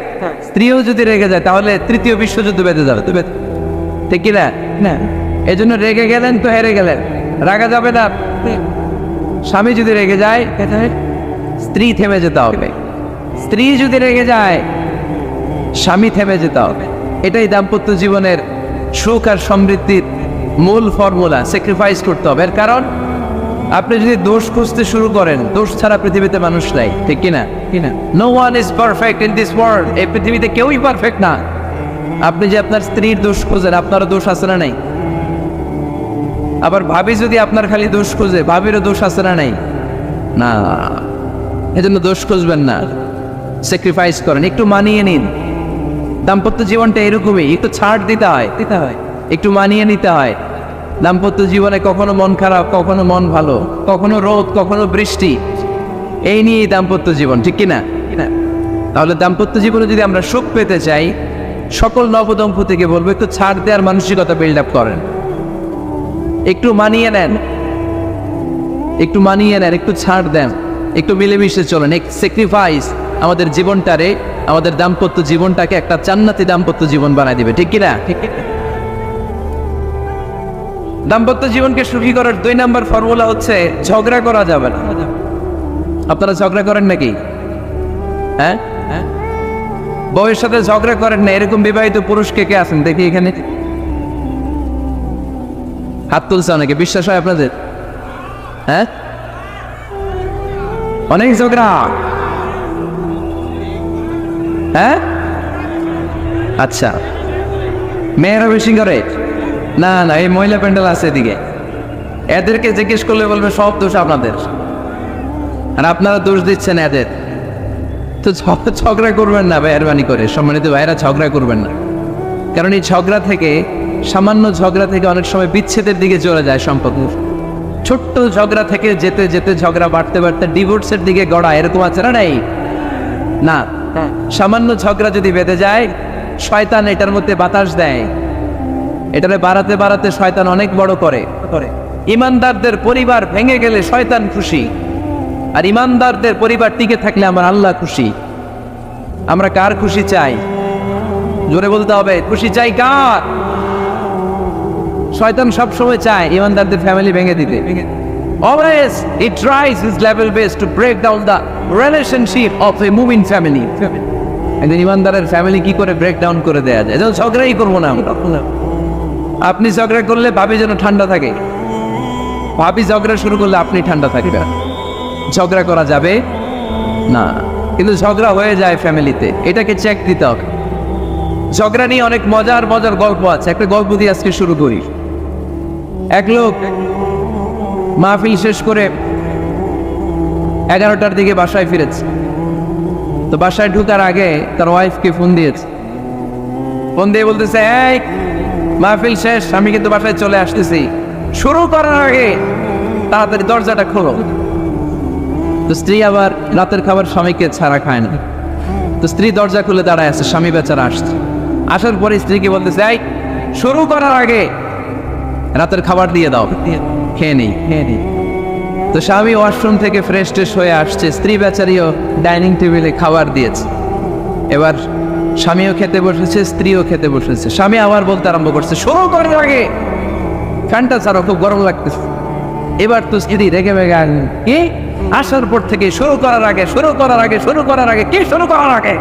স্ত্রীও যদি রেগে যায়, তাহলে তৃতীয় বিশ্বযুদ্ধ বেঁধে যাবে, ঠিক কিনা? না, এই জন্য রেগে গেলেন তো হেরে গেলেন, রাগা যাবে না। স্বামী যদি রেগে যায়, স্ত্রী থেমে যেতে হবে। স্ত্রী যদি রেগে যায়, স্বামী থেমে যেতে হবে। এটাই দাম্পত্য জীবনের সুখ আর সমৃদ্ধির মূল ফর্মুলা। স্যাক্রিফাইস করতে হবে। এর কারণ আপনি যদি দোষ খুঁজতে শুরু করেন, দোষ ছাড়া পৃথিবীতে মানুষ নাই, ঠিক কিনা? No one is perfect in this world. এই পৃথিবীতে কেউই পারফেক্ট না। আপনি যে আপনার স্ত্রীর দোষ খোঁজেন, আপনারও দোষ আছে না নাই? আবার ভাবি যদি আপনার খালি দোষ খোঁজে, ভাবিরও দোষ আছে না নাই? না, এজন্য দোষ খুঁজবেন না, স্যাক্রিফাইস করেন, একটু মানিয়ে নিন। দাম্পত্য জীবনটা এরকমই, একটু ছাড় দিতে হয়, একটু মানিয়ে নিতে হয়। দাম্পত্য জীবনে কখনো মন খারাপ, কখনো মন ভালো, কখনো রোদ, কখনো বৃষ্টি, এই নিয়েই দাম্পত্য জীবন, ঠিক কিনা? তাহলে দাম্পত্য জীবনে যদি আমরা সুখ পেতে চাই, সকল নবদম্পতিকে বলবো একটু ছাড় দেওয়ার মানসিকতা বিল্ড আপ করেন, একটু মানিয়ে নেন, একটু ছাড় দেন, একটু মিলেমিশে চলেন। এক স্যাক্রিফাইস আমাদের জীবনটারে, আমাদের দাম্পত্য জীবনটাকে একটা জান্নাতি দাম্পত্য জীবন বানাই দিবে, ঠিক কিনা? দাম্পত্য জীবনকে সুখী করার 2 নাম্বার ফর্মুলা হচ্ছে ঝগড়া করা যাবে না। আপনারা ঝগড়া করেন নাকি? হ্যাঁ, বউয়ের সাথে ঝগড়া করেন না এরকম বিবাহিত পুরুষ কে কে আছেন দেখি এখানে? হাত তুলছে অনেকে, বিশ্বাস হয় আপনাদের? হ্যাঁ, অনেক ঝগড়া। হ্যাঁ, আচ্ছা, মেয়েরা বেশি করে? না না, এই মহিলা প্যান্ডেল আছে এদিকে, এদেরকে জিজ্ঞেস করলে বলবে সব দোষ আপনাদের, আর আপনারা দোষ দিচ্ছেন এদের। তো ঝগড়া করবেন না মেহরবানি করে, সম্মানিত ভাইরা, ঝগড়া করবেন না। কারণ এই ঝগড়া থেকে, সামান্য ঝগড়া থেকে অনেক সময় বিচ্ছেদের দিকে চলে যায় সম্পর্ক। ছোট্ট ঝগড়া থেকে যেতে যেতে ঝগড়া বাড়তে বাড়তে ডিভোর্সের দিকে গড়া, এরকম আছে না? নাই না, সামান্য ঝগড়া যদি বেঁধে যায়, শয়তান এটার মধ্যে বাতাস দেয়, এটারে বাড়াতে বাড়াতে শয়তান অনেক বড় করে। ইমানদারদের পরিবার ভেঙে গেলে শয়তান খুশি, আর ইমানদারদের পরিবার টিকে থাকলে আমার আল্লাহ খুশি। আমরা কার খুশি চাই? জোরে বলতে হবে, খুশি চাই কার? শয়তান সব সময় চায় ইমানদারদের ফ্যামিলি ভেঙে দিতে। Always it tries his level best to break down the relationship of a moving family. একজন ইমানদারের ফ্যামিলি কি করে ব্রেক ডাউন করে দেয়া যায়? যেন ঝগড়াই করবো না আমরা। আপনি ঝগড়া করলে ভাবি যেন ঠান্ডা থাকে, ভাবি ঝগড়া শুরু করলে আপনি ঠান্ডা থাকবেন। ঝগড়া করা যাবে না, কিন্তু ঝগড়া হয়ে যায় ফ্যামিলিতে, এটাকে চেক দিতে হবে। ঝগড়া নিয়ে অনেক মজার মজার গল্প আছে। একটা গল্প দিয়ে আজকে শুরু করি। এক লোক মাহফিল শেষ করে 11টার দিকে বাসায় ফিরেছে। তো বাসায় ঢুকার আগে তার ওয়াইফকে ফোন দিয়েছে। ফোন দিয়ে বলতেছে, এই মাহফিল শেষ, আমি কিন্তু বাসায় চলে আসতেছি, শুরু করার আগে তাড়াতাড়ি দরজাটা খোলো। তো স্ত্রী আবার রাতের খাবার স্বামীকে ছাড়া খায় না। তো স্ত্রী দরজা খুলে দাঁড়ায় আছে, স্বামী বেচারা আসছে। আসার পরে স্ত্রীকে বলতেছে, এই শুরু করার আগে রাতের খাবার দিয়ে দাও, খেয়ে নেই। তো স্বামী ওয়াশরুম থেকে ফ্রেশ ট্রেশ হয়ে আসছে, স্ত্রী বেচারিও ডাইনিং টেবিলে খাবার দিয়েছে। এবার স্বামীও খেতে বসেছে, স্ত্রীও খেতে বসেছে। স্বামী আবার বলতে আরম্ভ করছে, শুরু করার আগে ফ্যানটা ছাড়ো, খুব গরম লাগতেছে। এবার তো স্ত্রী রেগে বেগে, কি আসার পর থেকে শুরু করার আগে, শুরু করার আগে, শুরু করার আগে, কি শুরু করার আগে?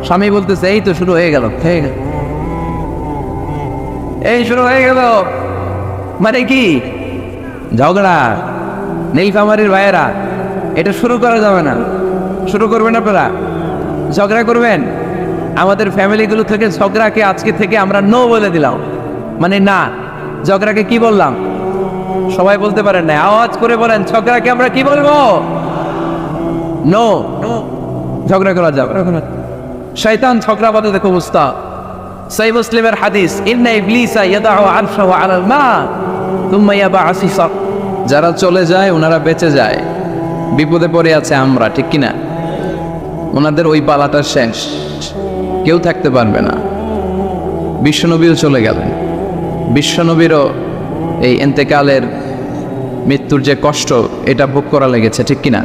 স্বামী বলতেছে, এই তো শুরু হয়ে গেল, এই শুরু হয়ে গেল। মানে কি? ঝগড়া। নীলফামারীর ভাইয়েরা, এটা শুরু করা যাবে না। শুরু করবেন আপনারা, ঝগড়া করবেন। আমাদের ফ্যামিলিগুলো থেকে ঝগড়াকে আজকে থেকে আমরা নো বলে দিলাম। মানে না, ঝগড়াকে কি বললাম? সবাই বলতে পারেন না, আওয়াজ করে বলেন, ঝগড়াকে আমরা কি বলবো? নো। ঝগড়া করা যাবে। শয়তান ঝগড়া বাঁধে, দেখো অবস্থা। সহিহ মুসলিমের হাদিস, ইন্না ইবলিসা ইয়াদাউ আরশাহু আলাল মা থুম্মা ইয়াবআসু। যারা চলে যায় ওনারা বেঁচে যায়, বিপদে পড়ে আছে আমরা, ঠিক কিনা? ওনাদের ওই পালাটা শেষ, কেউ থাকতে পারবে না। বিশ্বনবীও চলে গেলেন, বিশ্বনবীরও এই এন্তেকালের, মৃত্যুর যে কষ্ট, এটা ভোগ করা লেগেছে, ঠিক কিনা?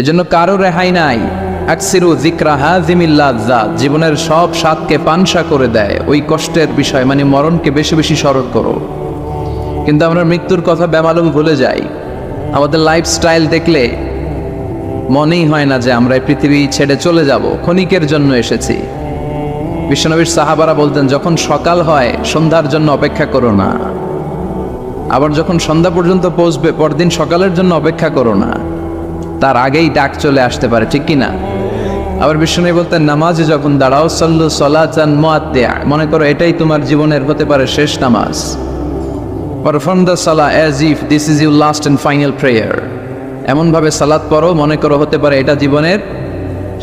এজন্য কারো রেহাই নাই। আকসিরু যিকরা হাযিমিল লাযযাত, জীবনের সব স্বাদকে পানসা করে দেয় ওই কষ্টের বিষয়, মানে মরণকে বেশি বেশি স্মরণ করো। কিন্তু আমরা মৃত্যুর কথা বেমালুম ভুলে যাই। আমাদের লাইফস্টাইল দেখলে মনেই হয় না যে আমরা এই পৃথিবী ছেড়ে চলে যাব, ক্ষণিকের জন্য এসেছি। বিশ্বনবীর সাহাবারা বলতেন, যখন সকাল হয় সন্ধ্যার জন্য অপেক্ষা করো না, আবার যখন সন্ধ্যা পর্যন্ত পৌঁছবে পরদিন সকালের জন্য অপেক্ষা করো না, তার আগেই ডাক চলে আসতে পারে, ঠিক কিনা? আবার বিশ্বনবী বলতেন, নামাজে যখন দাঁড়াও, সাল্লু সালাতান মুআদ্দিয়া, মনে করো এটাই তোমার জীবনের হতে পারে শেষ নামাজ। Perform the Salah as if this is your last and final prayer. এমনভাবে সালাত পড়ো, মনে করো হতে পারে এটা জীবনের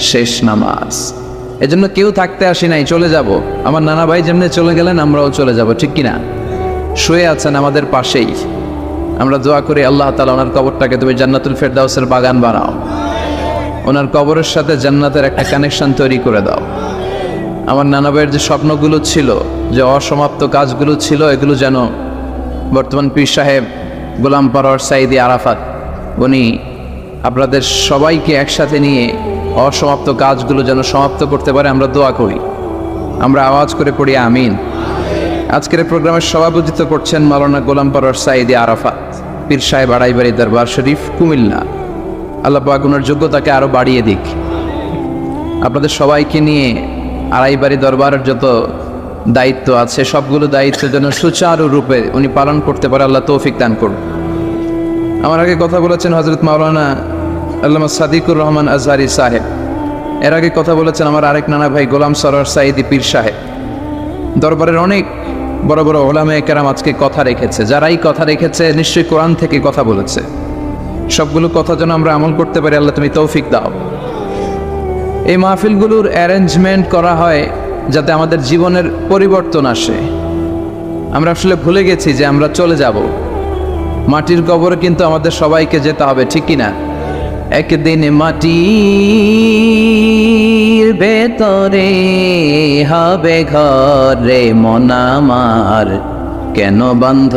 শেষ নামাজ। এজন্য কেউ থাকতে আসি নাই, চলে যাব। আমার নানা ভাই যেমনি চলে গেলেন, আমরাও চলে যাব, ঠিক কিনা? শুয়ে আছেন আমাদের পাশেই। আমরা দোয়া করি, আল্লাহ তাআলা ওনার কবরটাকে তুমি জান্নাতুল ফেরদাউসের বাগান বানাও, ওনার কবরের সাথে জান্নাতের একটা কানেকশন তৈরি করে দাও। আমার নানা ভাইয়ের যে স্বপ্নগুলো ছিল, যে অসমাপ্ত কাজগুলো ছিল, এগুলো যেন বর্তমান পীর সাহেব গোলাম পরওয়ার সাইদি আরাফাত, উনি আপনাদের সবাইকে একসাথে নিয়ে অসমাপ্ত কাজগুলো যেন সমাপ্ত করতে পারে, আমরা দোয়া করি। আমরা আওয়াজ করে পড়ি আমিন। আজকের প্রোগ্রামের সভাপতিত্ব করছেন মাওলানা গোলাম পরওয়ার সাইদি আরাফাত, পীর সাহেব আড়াইবাড়ি দরবার শরীফ, কুমিল্লা। আল্লাহ পাক ওনার যোগ্যতাকে আরও বাড়িয়ে দিক। আপনাদের সবাইকে নিয়ে আড়াইবাড়ি দরবারের যত দায়িত্ব আছে, সবগুলো দায়িত্ব যেন সুচারুরূপে উনি পালন করতে পারে, আল্লাহ তৌফিক দান করুন। আমার আগে কথা বলেছেন হযরত মাওলানা আল্লামা সাদিকুর রহমান আজহারি সাহেব। এর আগে কথা বলেছেন আমার আরেক নানা ভাই গোলাম সরোয়ার সাঈদী পীর সাহেব। দরবারের অনেক বড় বড় ওলামায়ে কেরাম আজকে কথা রেখেছে। যারাই কথা রেখেছে নিশ্চয়ই কোরআন থেকে কথা বলেছে। সবগুলো কথা যেন আমরা আমল করতে পারি, আল্লাহ তুমি তৌফিক দাও। এই মাহফিলগুলোর অ্যারেঞ্জমেন্ট করা হয় যাতে আমাদের জীবনের পরিবর্তন আসে। আমরা আসলে ভুলে গেছি যে আমরা চলে যাব, মাটির কবরে কিন্তু আমাদের সবাইকে যেতে হবে, ঠিক কিনা? একদিন মাটির ভেতরে হবে ঘরে মন আমার, কেন বন্ধ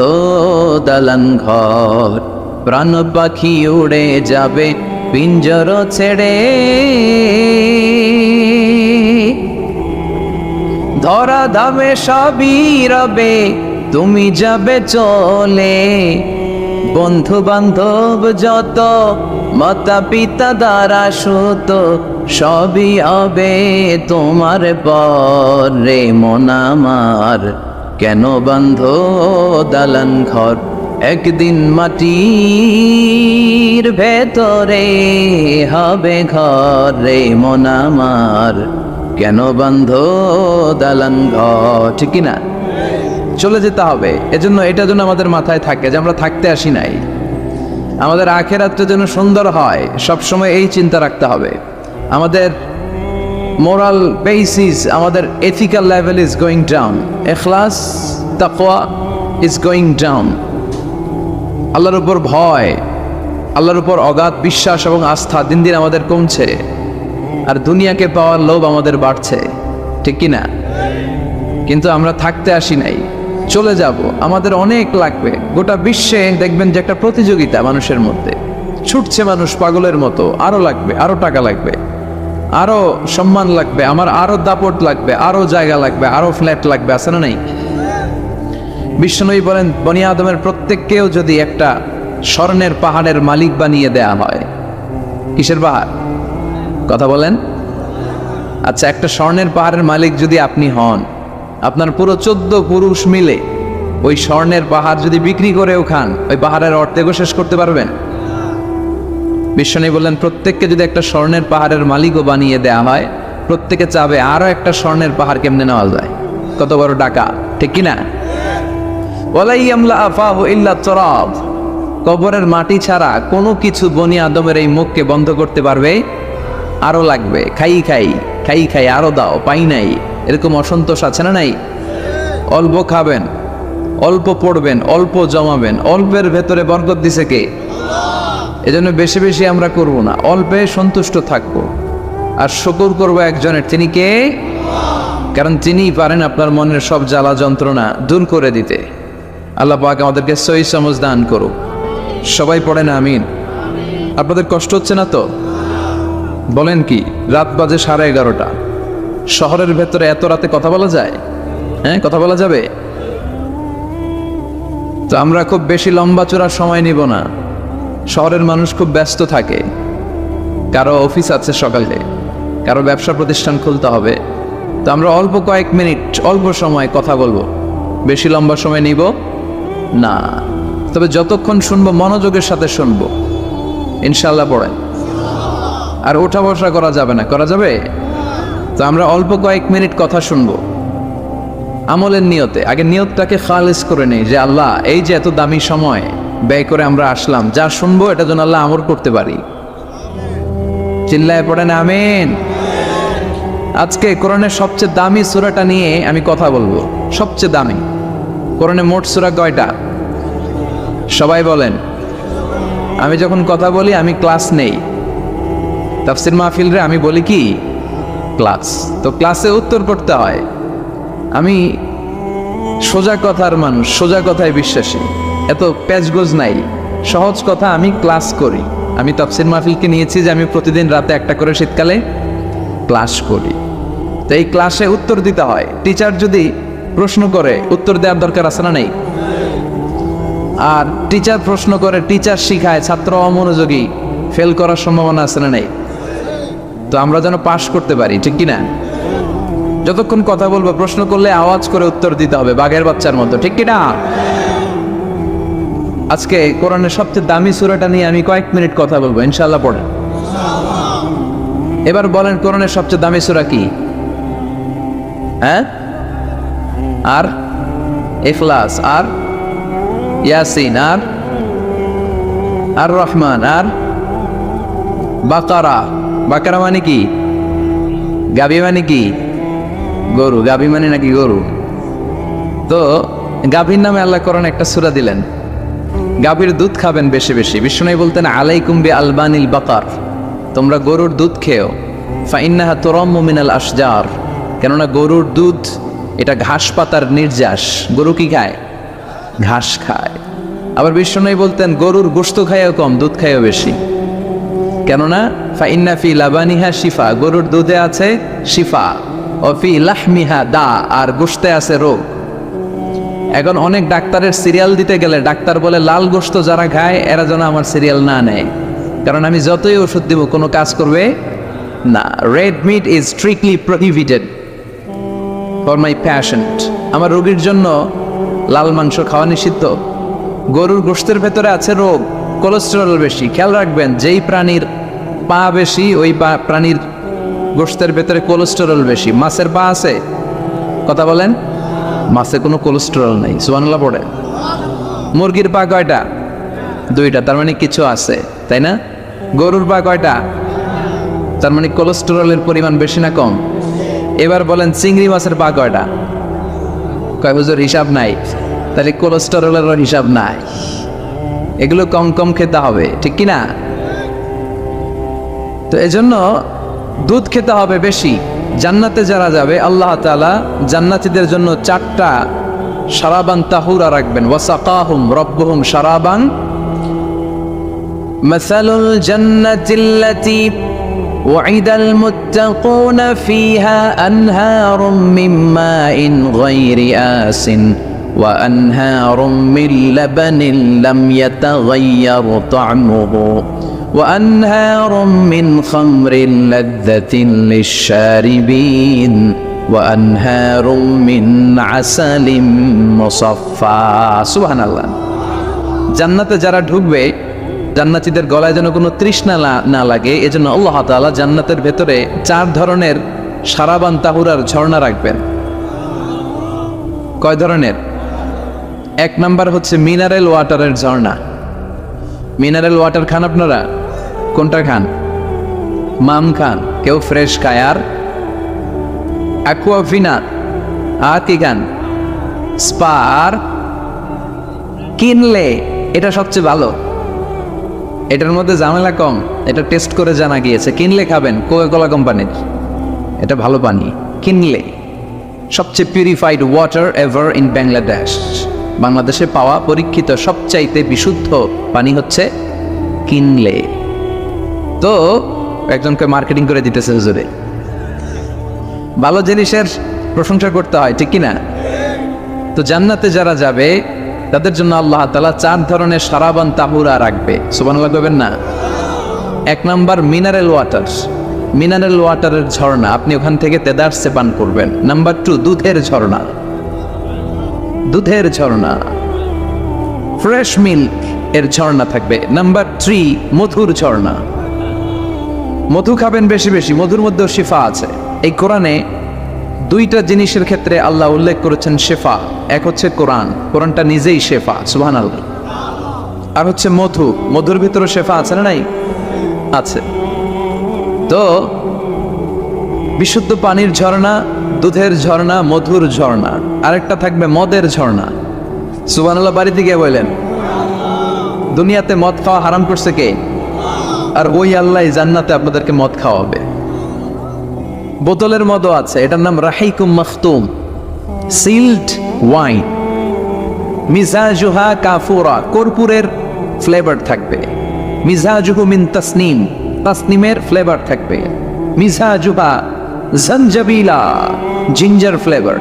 দালান ঘর, প্রাণ পাখি উড়ে যাবে পিঞ্জর ছেড়ে, ধরা ধামে সবই রবে তুমি যাবে চলে, বন্ধু বান্ধব যত মাতা পিতা দ্বারা সুত সবই হবে তোমার পরে মন আমার, কেন বন্ধ দালান ঘর, একদিন মাটির ভেতরে হবে ঘরে মন আমার, কেন বন্ধ দালান ঘর, ঠিক কিনা? চলে যেতে হবে। এজন্য এটা যেন আমাদের মাথায় থাকে যে আমরা থাকতে আসি নাই, আমাদের আখিরাতটা যেন সুন্দর হয়, সবসময় এই চিন্তা রাখতে হবে। আমাদের মোরাল বেসিস, আমাদের ethical level is going down, ইখলাস তাকওয়া ইজ গোয়িং ডাউন। আল্লাহর উপর ভয়, আল্লাহর উপর অগাধ বিশ্বাস এবং আস্থা দিন দিন আমাদের কমছে, আর দুনিয়াকে পাওয়ার লোভ আমাদের বাড়ছে, ঠিক কিনা? কিন্তু আমরা থাকতে আসি নাই, চলে যাব। আমাদের অনেক লাগবে। গোটা বিশ্বে দেখবেন যে একটা প্রতিযোগিতা মানুষের মধ্যে, ছুটছে মানুষ পাগলের মতো, আরো লাগবে, আরো টাকা লাগবে, আরো সম্মান লাগবে, আমার আরো দাপট লাগবে, আরো জায়গা লাগবে, আরো ফ্ল্যাট লাগবে, আছে না নাই? বিশ্বনবী বলেন বনি আদমের প্রত্যেককেও যদি একটা স্বর্ণের পাহাড়ের মালিক বানিয়ে দেয়া হয়, কিসের পাহাড়? কথা বলেন। আচ্ছা, একটা স্বর্ণের পাহাড়ের মালিক যদি আপনি হন, আপনার পুরো 14 পুরুষ মিলে ওই স্বর্ণের পাহাড় যদি বিক্রি করেও খান, ওই পাহাড়ের অর্ধেকও শেষ করতে পারবেন? বিশ্বনবী বললেন প্রত্যেককে যদি একটা স্বর্ণের পাহাড়ের মালিকও বানিয়ে দেয়া হয়, প্রত্যেকে চাবে আরো একটা স্বর্ণের পাহাড় কেমনে নেওয়া যায়। কত বড় টাকা, ঠিক কিনা? ওয়ালা ইয়ামলা আফাহু ইল্লা তুরাব, কবরের মাটি ছাড়া কোনো কিছু বনি আদমের এই মুখকে বন্ধ করতে পারবে? আরো লাগবে, খাই খাই খাই খাই, আরো দাও, পাই নাই, এরকম অসন্তোষ আছে না নাই? অল্প খাবেন, অল্প পড়বেন, অল্প জমাবেন, অল্পের ভেতরে বরকত দিছে কে? এজন্য বেশি বেশি আমরা করব না, অল্পে সন্তুষ্ট থাকবো, আর শুকর করবো একজনের, তিনি কে? কারণ তিনিই পারেন আপনার মনের সব জ্বালা যন্ত্রণা দূর করে দিতে। আল্লাহ পাক আমাদেরকে সহি সমঝ দান করুক। সবাই পড়েন আমিন। আপনাদের কষ্ট হচ্ছে না তো? বলেন কি, রাত বাজে 11:30, শহরের ভেতরে এত রাতে কথা বলা যায়? হ্যাঁ, কথা বলা যাবে? তো আমরা খুব বেশি লম্বা চূড়া সময় নিব না। শহরের মানুষ খুব ব্যস্ত থাকে, কারো অফিস আছে সকালে, কারো ব্যবসা প্রতিষ্ঠান খুলতে হবে। তো আমরা অল্প কয়েক মিনিট, অল্প সময় কথা বলবো, বেশি লম্বা সময় নিব না। তবে যতক্ষণ শুনবো মনোযোগের সাথে শুনবো, ইনশাল্লাহ পড়েন। আর ওঠা বসা করা যাবে না, করা যাবে? তো আমরা অল্প কয়েক মিনিট কথা শুনবো আমলের নিয়তে। আগে নিয়তটাকে খালিস করে নেই যে আল্লাহ, এই যে এত দামি সময় ব্যয় করে আমরা আসলাম, যা শুনবো এটা যেন আল্লাহ আমল করতে পারি। চিল্লায় পড়েন আমিন। আজকে কোরআনের সবচেয়ে দামি সূরাটা নিয়ে আমি কথা বলবো। সবচেয়ে দামি কোরআনে মোট সূরা কয়টা? সবাই বলেন। আমি যখন কথা বলি আমি ক্লাস নেই, তাফসির মাহফিলরে আমি বলি কি ক্লাস। তো ক্লাসে উত্তর করতে হয়। আমি সোজা কথার মানুষ, সোজা কথায় বিশ্বাসী, এত প্যাচগোজ নাই, সহজ কথা আমি ক্লাস করি। আমি তাফসির মাহফিলকে নিয়েছি যে আমি প্রতিদিন রাতে একটা করে শীতকালে ক্লাস করি। তো এই ক্লাসে উত্তর দিতে হয়। টিচার যদি প্রশ্ন করে উত্তর দেওয়ার দরকার আছে না নেই? আর টিচার প্রশ্ন করে, টিচার শিখায়, ছাত্র অমনোযোগী, ফেল করার সম্ভাবনা আছে না নেই? তো আমরা যেন পাশ করতে পারি, ঠিক কিনা? যতক্ষণ কথা বলবো, প্রশ্ন করলে আওয়াজ করে উত্তর দিতে হবে, বাঘের বাচ্চার মতো, ঠিক কিনা? আজকে কোরআনের সবচেয়ে দামি সূরাটা নিয়ে আমি কয়েক মিনিট কথা বলবো, ইনশাআল্লাহ পড়েন। এবার বলেন কোরআনের সবচেয়ে দামি সূরা কি? হ্যাঁ, আর ইখলাস, আর ইয়াসিন, আর রহমান, আর বাকারা। বাকারা মানে কি? গাবি মানে কি? গরু। গাবি মানে নাকি গরু? তো গাভীর নামে আল্লাহ কোরআনে একটা সূরা দিলেন। গাভীর দুধ খাবেন বেশি বেশি। বিষ্ণু বলতেন আলাইকুম বি আলবানিল বাকার, তোমরা গরুর দুধ খেও। ফাইন্নাহা তুরাম্মু মিনাল আশজার, কেননা গরুর দুধ এটা ঘাস পাতার নির্যাস। গরু কি খায়? ঘাস খায়। আবার বিষ্ণু বলতেন গরুর গোশত খায়ও কম, দুধ খায়ও বেশি, কেননা ফাইন্না ফি লাবানিহা শিফা, গরুর দুধে আছে শিফা, ও ফি লাহমিহা দা, আর গোশতে আছে রোগ। এখন অনেক ডাক্তারের সিরিয়াল দিতে গেলে ডাক্তার বলে লাল গোশত যারা খায় এরা যেন আমার সিরিয়াল না নেয়, কারণ আমি যতই ওষুধ দিব কোনো কাজ করবে না। Red meat is strictly prohibited for my patient. আমার রোগীর জন্য লাল মাংস খাওয়া নিষিদ্ধ। গরুর গোশতের ভেতরে আছে রোগ, কোলেস্টেরল বেশি। খেয়াল রাখবেন, যেই প্রাণীর পা বেশি ওই প্রাণীর গোশতের ভেতরে কোলেস্টেরল বেশি। মাছের পা আছে? কথা বলেন। মাছে কোনো কোলেস্টেরল নেই, সুবহানাল্লাহ পড়ে। মুরগির পা কয়টা? দুইটা, তার মানে কিছু আছে, তাই না? গরুর পা কয়টা? তার মানে কোলেস্টেরলের পরিমাণ বেশি না কম? এবার বলেন চিংড়ি মাছের পা কয়টা? কয় হুজুর হিসাব নাই। তাহলে কোলেস্টেরলেরও হিসাব নাই। এগুলো কম কম খেতে হবে, ঠিক কি না? তো এজন্য দুধ খেতে হবে বেশি। জান্নাতে যারা যাবে আল্লাহ তাআলা জান্নাতীদের জন্য 4টা শারাবান তাহুরা রাখবেন। ওয়াসাকাহুম রাব্বুহুম শারাবান মাসালুল জান্নাতিল্লাতী ওয়াইদাল মুত্তাকুনা ফিহা আনহারুম মিন মাইন গায়রি আসিন ওয়া আনহারুম মিন লাবানিন লাম ইয়াতাগায়্যার তা'মুহু وأنهار من خمر لذة للشاربين وأنهار من عسل مصفى سبحان الله। জান্নাতে যারা ঢুকবে জান্নাতীদের গলায় যেন কোনো তৃষ্ণা না লাগে, এজন্য আল্লাহ তাআলা জান্নাতের ভেতরে 4 ধরনের শারাবান তাহুরার ঝর্ণা রাখবেন। কয় ধরনের? 1 নাম্বার হচ্ছে মিনারেল ওয়াটারের ঝর্ণা। মিনারেল ওয়াটার খান আপনারা? কোনটা খান? মাম খান, কেউ ফ্রেশ খায়। আর অ্যাকুয়াফিনা, আর কি খান? স্পা। আর কিনলে, এটা সবচেয়ে ভালো, এটার মধ্যে ঝামেলা কম, এটা টেস্ট করে জানা গিয়েছে। কিনলে খাবেন কোকা-কোলা কোম্পানির, এটা ভালো পানি। কিনলে সবচেয়ে purified water ever in Bangladesh. বাংলাদেশে পাওয়া পরীক্ষিত সবচাইতে বিশুদ্ধ পানি হচ্ছে কিনলে। তো একজনকে মার্কেটিং করে দিতেছে হুজুরে। ভালো জিনিসের প্রশংসা করতে হয়, ঠিক কিনা? তো জান্নাতে যারা যাবে তাদের জন্য আল্লাহ তাআলা 4 ধরনের শারাবান তাহুরা রাখবে। সুবহানাল্লাহ কইবেন না? 1 নাম্বার মিনারেল ওয়াটার, মিনারেল ওয়াটারের ঝর্ণা, আপনি ওখান থেকে তেদারসে পান করবেন। নাম্বার 2 দুধের ঝর্ণা, দুধের ঝর্ণা, ফ্রেশ মিল্ক এর ঝর্ণা থাকবে। নাম্বার 3 মধুর ঝর্ণা, মধু খাবেন বেশি বেশি, মধুর মধ্যেও শিফা আছে। এই কোরআনে 2টা জিনিসের ক্ষেত্রে আল্লাহ উল্লেখ করেছেন শেফা। এক হচ্ছে কোরআন, কোরআনটা নিজেই শেফা, সুবহানাল্লাহ। আর হচ্ছে মধু, মধুর ভিতরে শেফা আছে না নাই? আছে। তো বিশুদ্ধ পানির ঝর্ণা, দুধের ঝর্ণা, মধুর ঝর্ণা। আরেকটা থাকবে মদের ঝর্ণা। সুবহানাল্লাহ বাড়িতে গিয়ে বললেন, দুনিয়াতে মদ খাওয়া হারাম করছে কে? আর ওই আল্লাহ জান্নাতে আপনাদেরকে মদ খাওয়াবে। বোতলের মদও আছে, এটার নাম রাহিকুম মাখতুম, সিল্ড ওয়াইন। মিজাজুহা কাফুরা, কর্পূরের ফ্লেভার থাকবে। মিজাজুহু মিন তাসনিম, তাসনিমের ফ্লেভার থাকবে। মিজাজুহা জানজাবিলা, জিঞ্জার ফ্লেভার,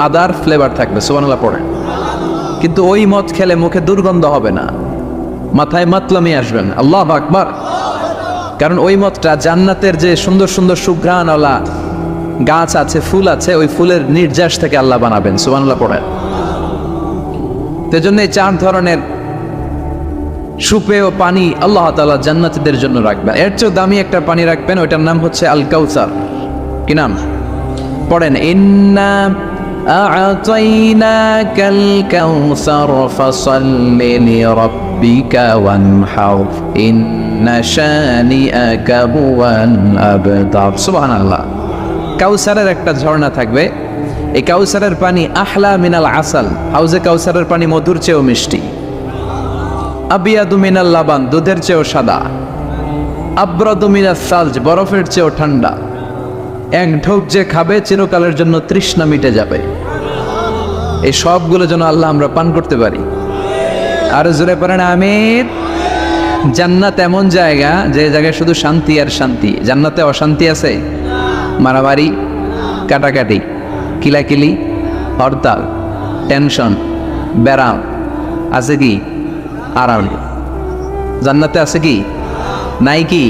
আদার ফ্লেভার থাকবে। সুবহানাল্লাহ পড়েন। কিন্তু ওই মদ খেলে মুখে দুর্গন্ধ হবে না, মাথায় মাতলামি আসবে না। আল্লাহু আকবার। কারণ ওই মদটা জান্নাতের যে সুন্দর সুন্দর সুঘ্রাণওয়ালা গাছ আছে, ফুল আছে, ওই ফুলের নির্যাস থেকে আল্লাহ বানাবেন। সুবহানাল্লাহ পড়েন। সেজন্য এই 4 ধরনের সুপেয় পানি আল্লাহ তাআলা জান্নাতীদের জন্য রাখবেন। এর চেয়ে দামি একটা পানি রাখবেন, ওইটার নাম হচ্ছে আল কাউসার। কি নাম? পড়েন, ইন্না আ'তাইনাকাল কাউসার ফাসাল্লি লিরাব্বিকা ওয়ানহার ইন্না শানিআকা হুয়াল আবতার। সুবহানাল্লাহ। কাউসারের একটা ঝর্ণা থাকবে, এই কাউসারের পানি আহলা মিনাল আসাল, হাউজে কাউসারের পানি মধুর চেয়েও মিষ্টি। আবিয়াদু মিনাল লাবান, দুধের চেয়েও সাদা। আবরাদু মিনাস সালজ, বরফের চেয়েও ঠান্ডা। এক ঢোক যে খাবে চিরকালের জন্য তৃষ্ণা মিটে যাবে। এই সবগুলো যেন আল্লাহ আমরা পান করতে পারি। আর জোরে পড়েন আমিন। জান্নাত এমন জায়গা যে জায়গায় শুধু শান্তি আর শান্তি। জান্নাতে অশান্তি আছে? মারামারি, কাটাকাটি, কিলাকিলি, হরতাল, টেনশন, ব্যারাম আছে কি? আরাম। জান্নাতে আছে কি? নাই কি?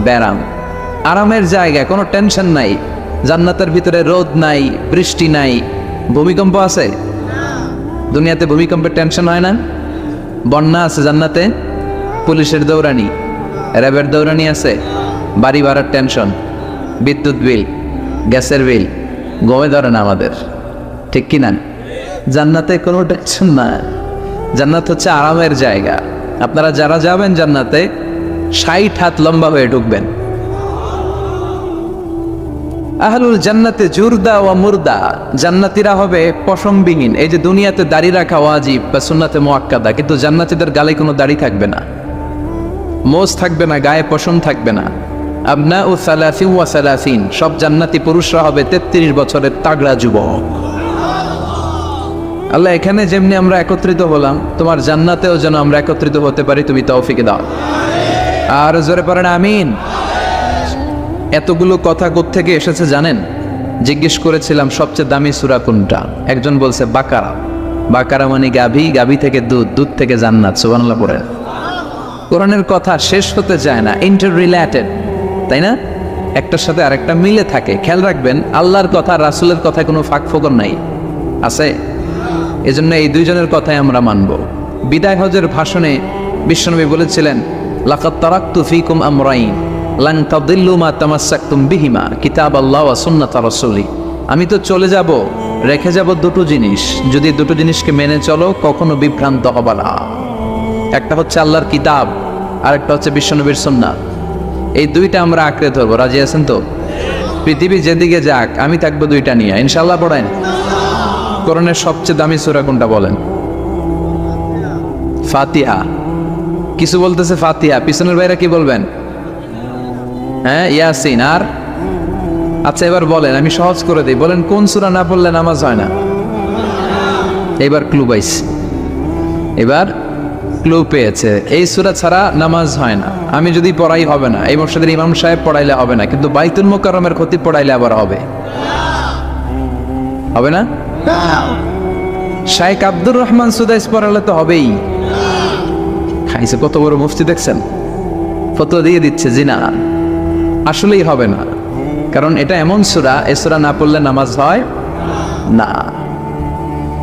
ব্যারাম। আরামের জায়গা, কোনো টেনশন নাই। জান্নাতের ভিতরে রোদ নাই, বৃষ্টি নাই, ভূমিকম্প আছে? দুনিয়াতে ভূমিকম্পের টেনশন হয় না? বন্যা আছে জান্নাতে? পুলিশের দৌড়ানি, র্যাবের দৌড়ানি আছে? বাড়ি ভাড়ার টেনশন, বিদ্যুৎ বিল, গ্যাসের বিল, গমে ধরে না আমাদের, ঠিক কি না? জান্নাতে কোনো টেনশন না। জান্নাত হচ্ছে আরামের জায়গা। আপনারা যারা যাবেন জান্নাতে 60 হাত লম্বা হয়ে ঢুকবেন। আহলুল জান্নাতে জুরদা ওয়া মুরদা, জান্নাতীরা হবে পশমবিহীন। এই যে দুনিয়াতে দাড়ি রাখা ওয়াজিব বা সুন্নাতে মুআক্কাদা, কিন্তু জান্নাতীদের গালে কোনো দাড়ি থাকবে না, মোজ থাকবে না, গায়ে পশম থাকবে না। আবনাউ সালাসিন ওয়া সালাসিন, সব জান্নাতি পুরুষরা হবে 33 বছরের তাগড়া যুবক। আল্লাহ, এখানে যেমনি আমরা একত্রিত হলাম, তোমার জান্নাতেও যেন আমরা একত্রিত হতে পারি, তুমি তৌফিক দাও। আর জোরে পড়েন আমিন। এতগুলো কথা কোত্থেকে এসেছে জানেন? জিজ্ঞেস করেছিলাম সবচেয়ে দামি সূরা কোনটা? একজন বলছে বাকারা। বাকারা মানে গাভী, গাভী থেকে দুধ, দুধ থেকে জান্নাত। সুবহানাল্লাহ পড়েন। কোরআনের কথা শেষ হতে চায় না, ইন্টার রিলেটেড, তাই না? একটার সাথে আরেকটা মিলে থাকে। খেয়াল রাখবেন, আল্লাহর কথা রাসূলের কথায় কোনো ফাঁক ফোকর নাই, আছে? এজন্য এই দুইজনের কথাই আমরা মানব। বিদায় হজের ভাষণে বিশ্বনবী বলেছিলেন, লাকাদ তারাকতু ফীকুম আমরাইন লান তাদিল্লু মা তামাসসাকতুম বিহিমা কিতাবাল্লাহ ওয়া সুন্নাত রাসূলি। আমি তো চলে যাব, রেখে যাব দুটো জিনিস, যদি দুটো জিনিসকে মেনে চলো কখনো বিভ্রান্ত হবে না। একটা হচ্ছে আল্লাহর কিতাব, আর একটা হচ্ছে বিশ্বনবীর সুন্নাত। এই দুইটা আমরা আঁকড়ে ধরবো। রাজি আছেন তো? পৃথিবী যেদিকে যাক আমি থাকবো দুইটা নিয়ে, ইনশাআল্লাহ। পড়েন, কোরআনের সবচেয়ে দামি সূরা কোনটা বলেন? ফাতিহা। কিছু বলতেছে ফাতিহা, পিছনের ভাইরা কি বলবেন? হ্যাঁ, ইয়াসিন। আর আচ্ছা, এবার বলেন, আমি সহজ করে দিই, বলেন কোন সূরা না পড়লে নামাজ হয় না? এবার ক্লু পাইছে, এবার ক্লু পেয়েছে। এই সূরা ছাড়া নামাজ হয় না। আমি যদি পড়াই হবে না, এই মসজিদের ইমাম সাহেব পড়াইলে হবে না, কিন্তু বাইতুল মুকাররমের খতিব পড়াইলে আবার হবে। হবে না? শাইখ আব্দুর রহমান সুদাইস পড়ালে তো হবেই। খাইছে কত বড় মুফতি দেখছেন, ফতোয়া দিয়ে দিচ্ছে জি না, আসলেই হবে না। কারণ এটা এমন সূরা, এই সূরা না পড়লে নামাজ হয় না।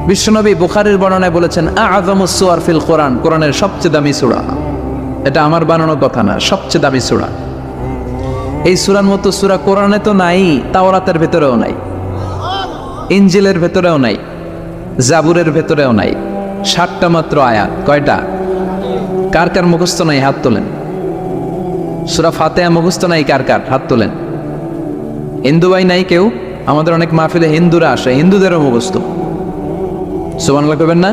বিশ্বনবী বুখারীর বর্ণনায় বলেছেন, আ'যামুস সুওয়ার ফিল কোরআন, কোরআনের সবচেয়ে দামি সূরা। এটা আমার বানানো কথা না, সবচেয়ে দামি সূরা। এই সূরার মতো সূরা কোরআনে তো নাই, তাওরাতের ভেতরেও নাই, ইনজিলের ভেতরেও নাই, জাবুরের ভেতরেও নাই। 60টা মাত্র আয়াত। কয়টা? কার কার মুখস্থ নাই? হাত তোলেন। সূরা ফাতিহা মুখস্থ নাই কার কার? হাত তোলেন। হিন্দু ভাই নাই কেউ? আমাদের অনেক মাহফিলে হিন্দুরা আসে, হিন্দুদেরও মুখস্থ। সুবহানাল্লাহ কইবেন না?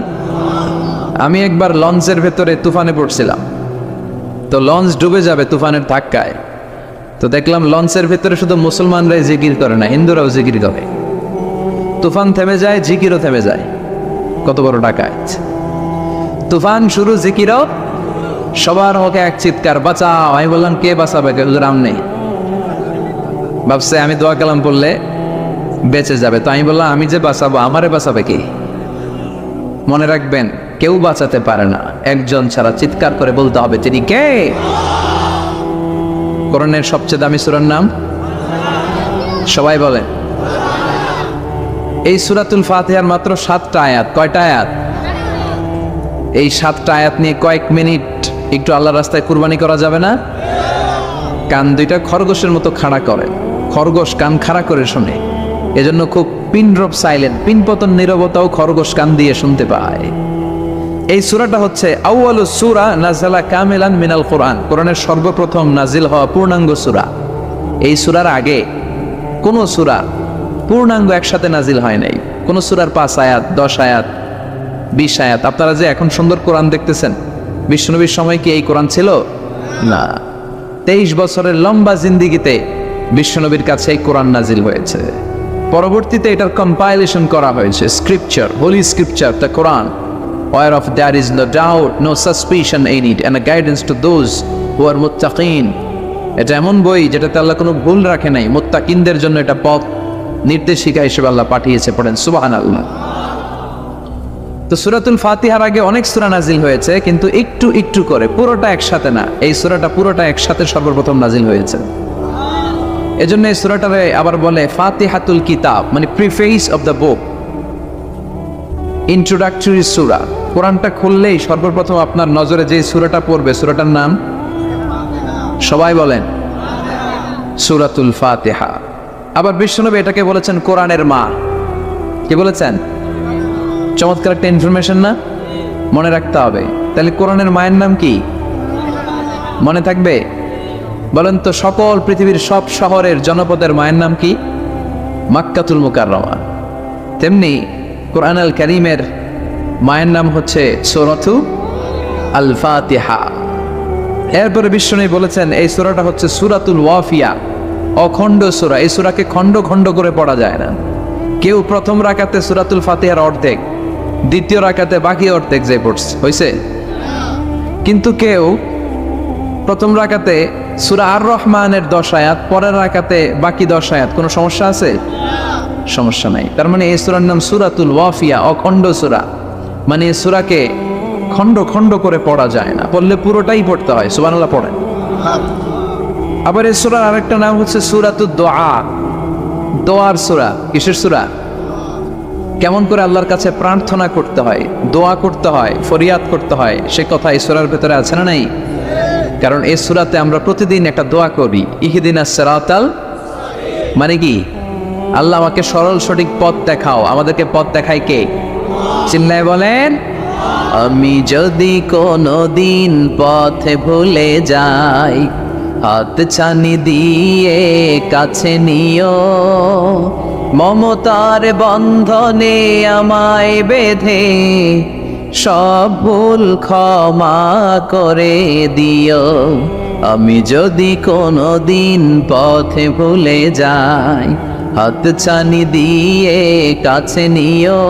আমি একবার লঞ্চের ভেতরে তুফানে পড়ছিলাম, তো লঞ্চ ডুবে যাবে তুফানের ধাক্কায়। তো দেখলাম লঞ্চের ভেতরে শুধু মুসলমানরাই জিকির করে না, হিন্দুরাও জিকির করে। তুফান থেমে যায়, জিকিরও থেমে যায়। কত বড় ডাকাত! তুফান শুরু, জিকিরও। সবার মুখে এক চিৎকার, বাঁচাও। আমি বললাম, কে বাঁচাবে? হুজুর আমনে। ভাবছে আমি দোয়া কালাম পড়লে বেঁচে যাবে। তো আমি বললাম, আমি যে বাঁচাবো, আমারে বাঁচাবে কি? মনে রাখবেন, কেউ বাঁচাতে পারে না, একজন ছাড়া। চিৎকার করে বলতে হবে, তিনি কে? কোরআনের সবচেয়ে দামি সূরার নাম সবাই বলেন। এই সূরাতুল ফাতিহার মাত্র 7টা আয়াত। কয়টা আয়াত? এই 7টা আয়াত নিয়ে কয়েক মিনিট একটু আল্লাহর রাস্তায় কুরবানি করা যাবে না? কান দুইটা খরগোশের মতো খাড়া করে, খরগোশ কান খাড়া করে শোনে, এজন্য খুব পিন ড্রপ সাইলেন্ট, পিনপতন নীরবতাও খরগোশ কান দিয়ে শুনতে পায়। এই সূরাটা হচ্ছে আউয়ালু সূরা নাযালা কামিলান মিনাল কোরআন, কোরআনের সর্বপ্রথম নাজিল হওয়া পূর্ণাঙ্গ সূরা। এই সূরার আগে কোন সূরা পূর্ণাঙ্গ একসাথে নাজিল হয় নাই। কোন সূরার 5 আয়াত, 10 আয়াত, 20 আয়াত। আপনারা যে এখন সুন্দর কোরআন দেখতেছেন, বিশ্বনবীর সময় কি এই কোরআন ছিল? না। 23 বছরের লম্বা জিন্দিগিতে বিশ্বনবীর কাছে এই কোরআন নাজিল হয়েছে। পরবর্তীতে এটার কম্পাইলেশন করা হয়েছে, scripture, holy scripture, the Quran, whereof there is no doubt, no suspicion in it, and a guidance to those who are muttaqin. এটা এমন বই যেটাতে আল্লাহ কোনো ভুল রাখে নাই, মুত্তাকিনদের জন্য এটা পথ নির্দেশিকা হিসেবে আল্লাহ পাঠিয়েছে। পড়েন সুবহানাল্লাহ। তো সূরাতুল ফাতিহার আগে অনেক সূরা নাজিল হয়েছে, কিন্তু একটু একটু করে, পুরোটা একসাথে না। এই সূরাটা পুরোটা একসাথে সর্বপ্রথম নাজিল হয়েছে। এজন্য এই সূরাটারে আবার বলে ফাতিহাতুল কিতাব, মানে preface of the book, introductory সূরা। কোরআনটা খুললেই সর্বপ্রথম আপনার নজরে যে সূরাটা পড়বে, সূরাটার নাম সবাই বলেন সূরাতুল ফাতিহা। আবার বিশ্বনবী এটাকে বলেছেন কোরআনের মা। কি বলেছেন? চমৎকার একটা ইনফরমেশন না? মনে রাখতে হবে। তাহলে কোরআনের মায়ের নাম কি মনে থাকবে? বলেন তো, সকল পৃথিবীর সব শহরের জনপদের মায়ের নাম কি? মাক্কাতুল মুকাররমা। তেমনি কোরআন আল কারীমের মায়ের নাম হচ্ছে সূরাতু আল ফাতিহা। এরপরে বিশ্বনবী বলেছেন এই সূরাটা হচ্ছে সূরাতুল ওয়াফিয়া, অখণ্ড সূরা। এই সূরাকে খণ্ড খণ্ড করে পড়া যায় না। কেউ প্রথম রাকাতে সূরাতুল ফাতিহার অর্ধেক, দ্বিতীয় রাকাতে বাকি অর্ধেক যে পড়ছে হয়েছে, কিন্তু কেউ প্রথম রাকাতে সূরা আর রহমানের 10 আয়াত, পরের রাকাতে বাকি 10 আয়াত। কোনো সমস্যা আছে? সমস্যা নাই। তার মানে এই সূরার নাম সূরাতুল ওয়াফিয়া, অখণ্ড সূরা। মানে এই সূরাকে খণ্ড খণ্ড করে পড়া যায় না, পড়লে পুরোটাই পড়তে হয়। সুবহানাল্লাহ পড়েন। আবার এই সূরার আরেকটা নাম হচ্ছে সূরাতুদ দোয়া, দোয়ার সূরা। কিসের সূরা? কেমন করে আল্লাহর কাছে প্রার্থনা করতে হয়, দোয়া করতে হয়, ফরিয়াদ করতে হয়, সে কথা এই সূরার ভেতরে আছে না নাই? কারণ এই সূরাতে আমরা প্রতিদিন একটা দোয়া করি, ইহদিনাস সিরাতাল, মানে কি? আল্লাহ আমাকে সরল সঠিক পথ দেখাও। আমাদেরকে পথ দেখায় কে? চিল্লায় বলেন। আমি যদি কোনো দিন পথে ভুলে যাই, হাত ছানি দিয়ে কাছে নিও, মমতার বন্ধনে আমায় বেঁধে সব ভুল ক্ষমা করে দিও। আমি যদি কোনো দিন পথে ভুলে যাই, হাত ছানি দিয়ে কাছে নিও,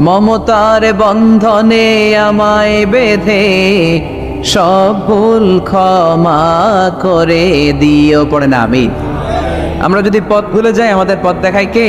মমতার বন্ধনে আমায় বেঁধে সব ভুল ক্ষমা করে দিও। পড়ে না আমি। আমরা যদি পথ ভুলে যাই, আমাদের পথ দেখায় কে?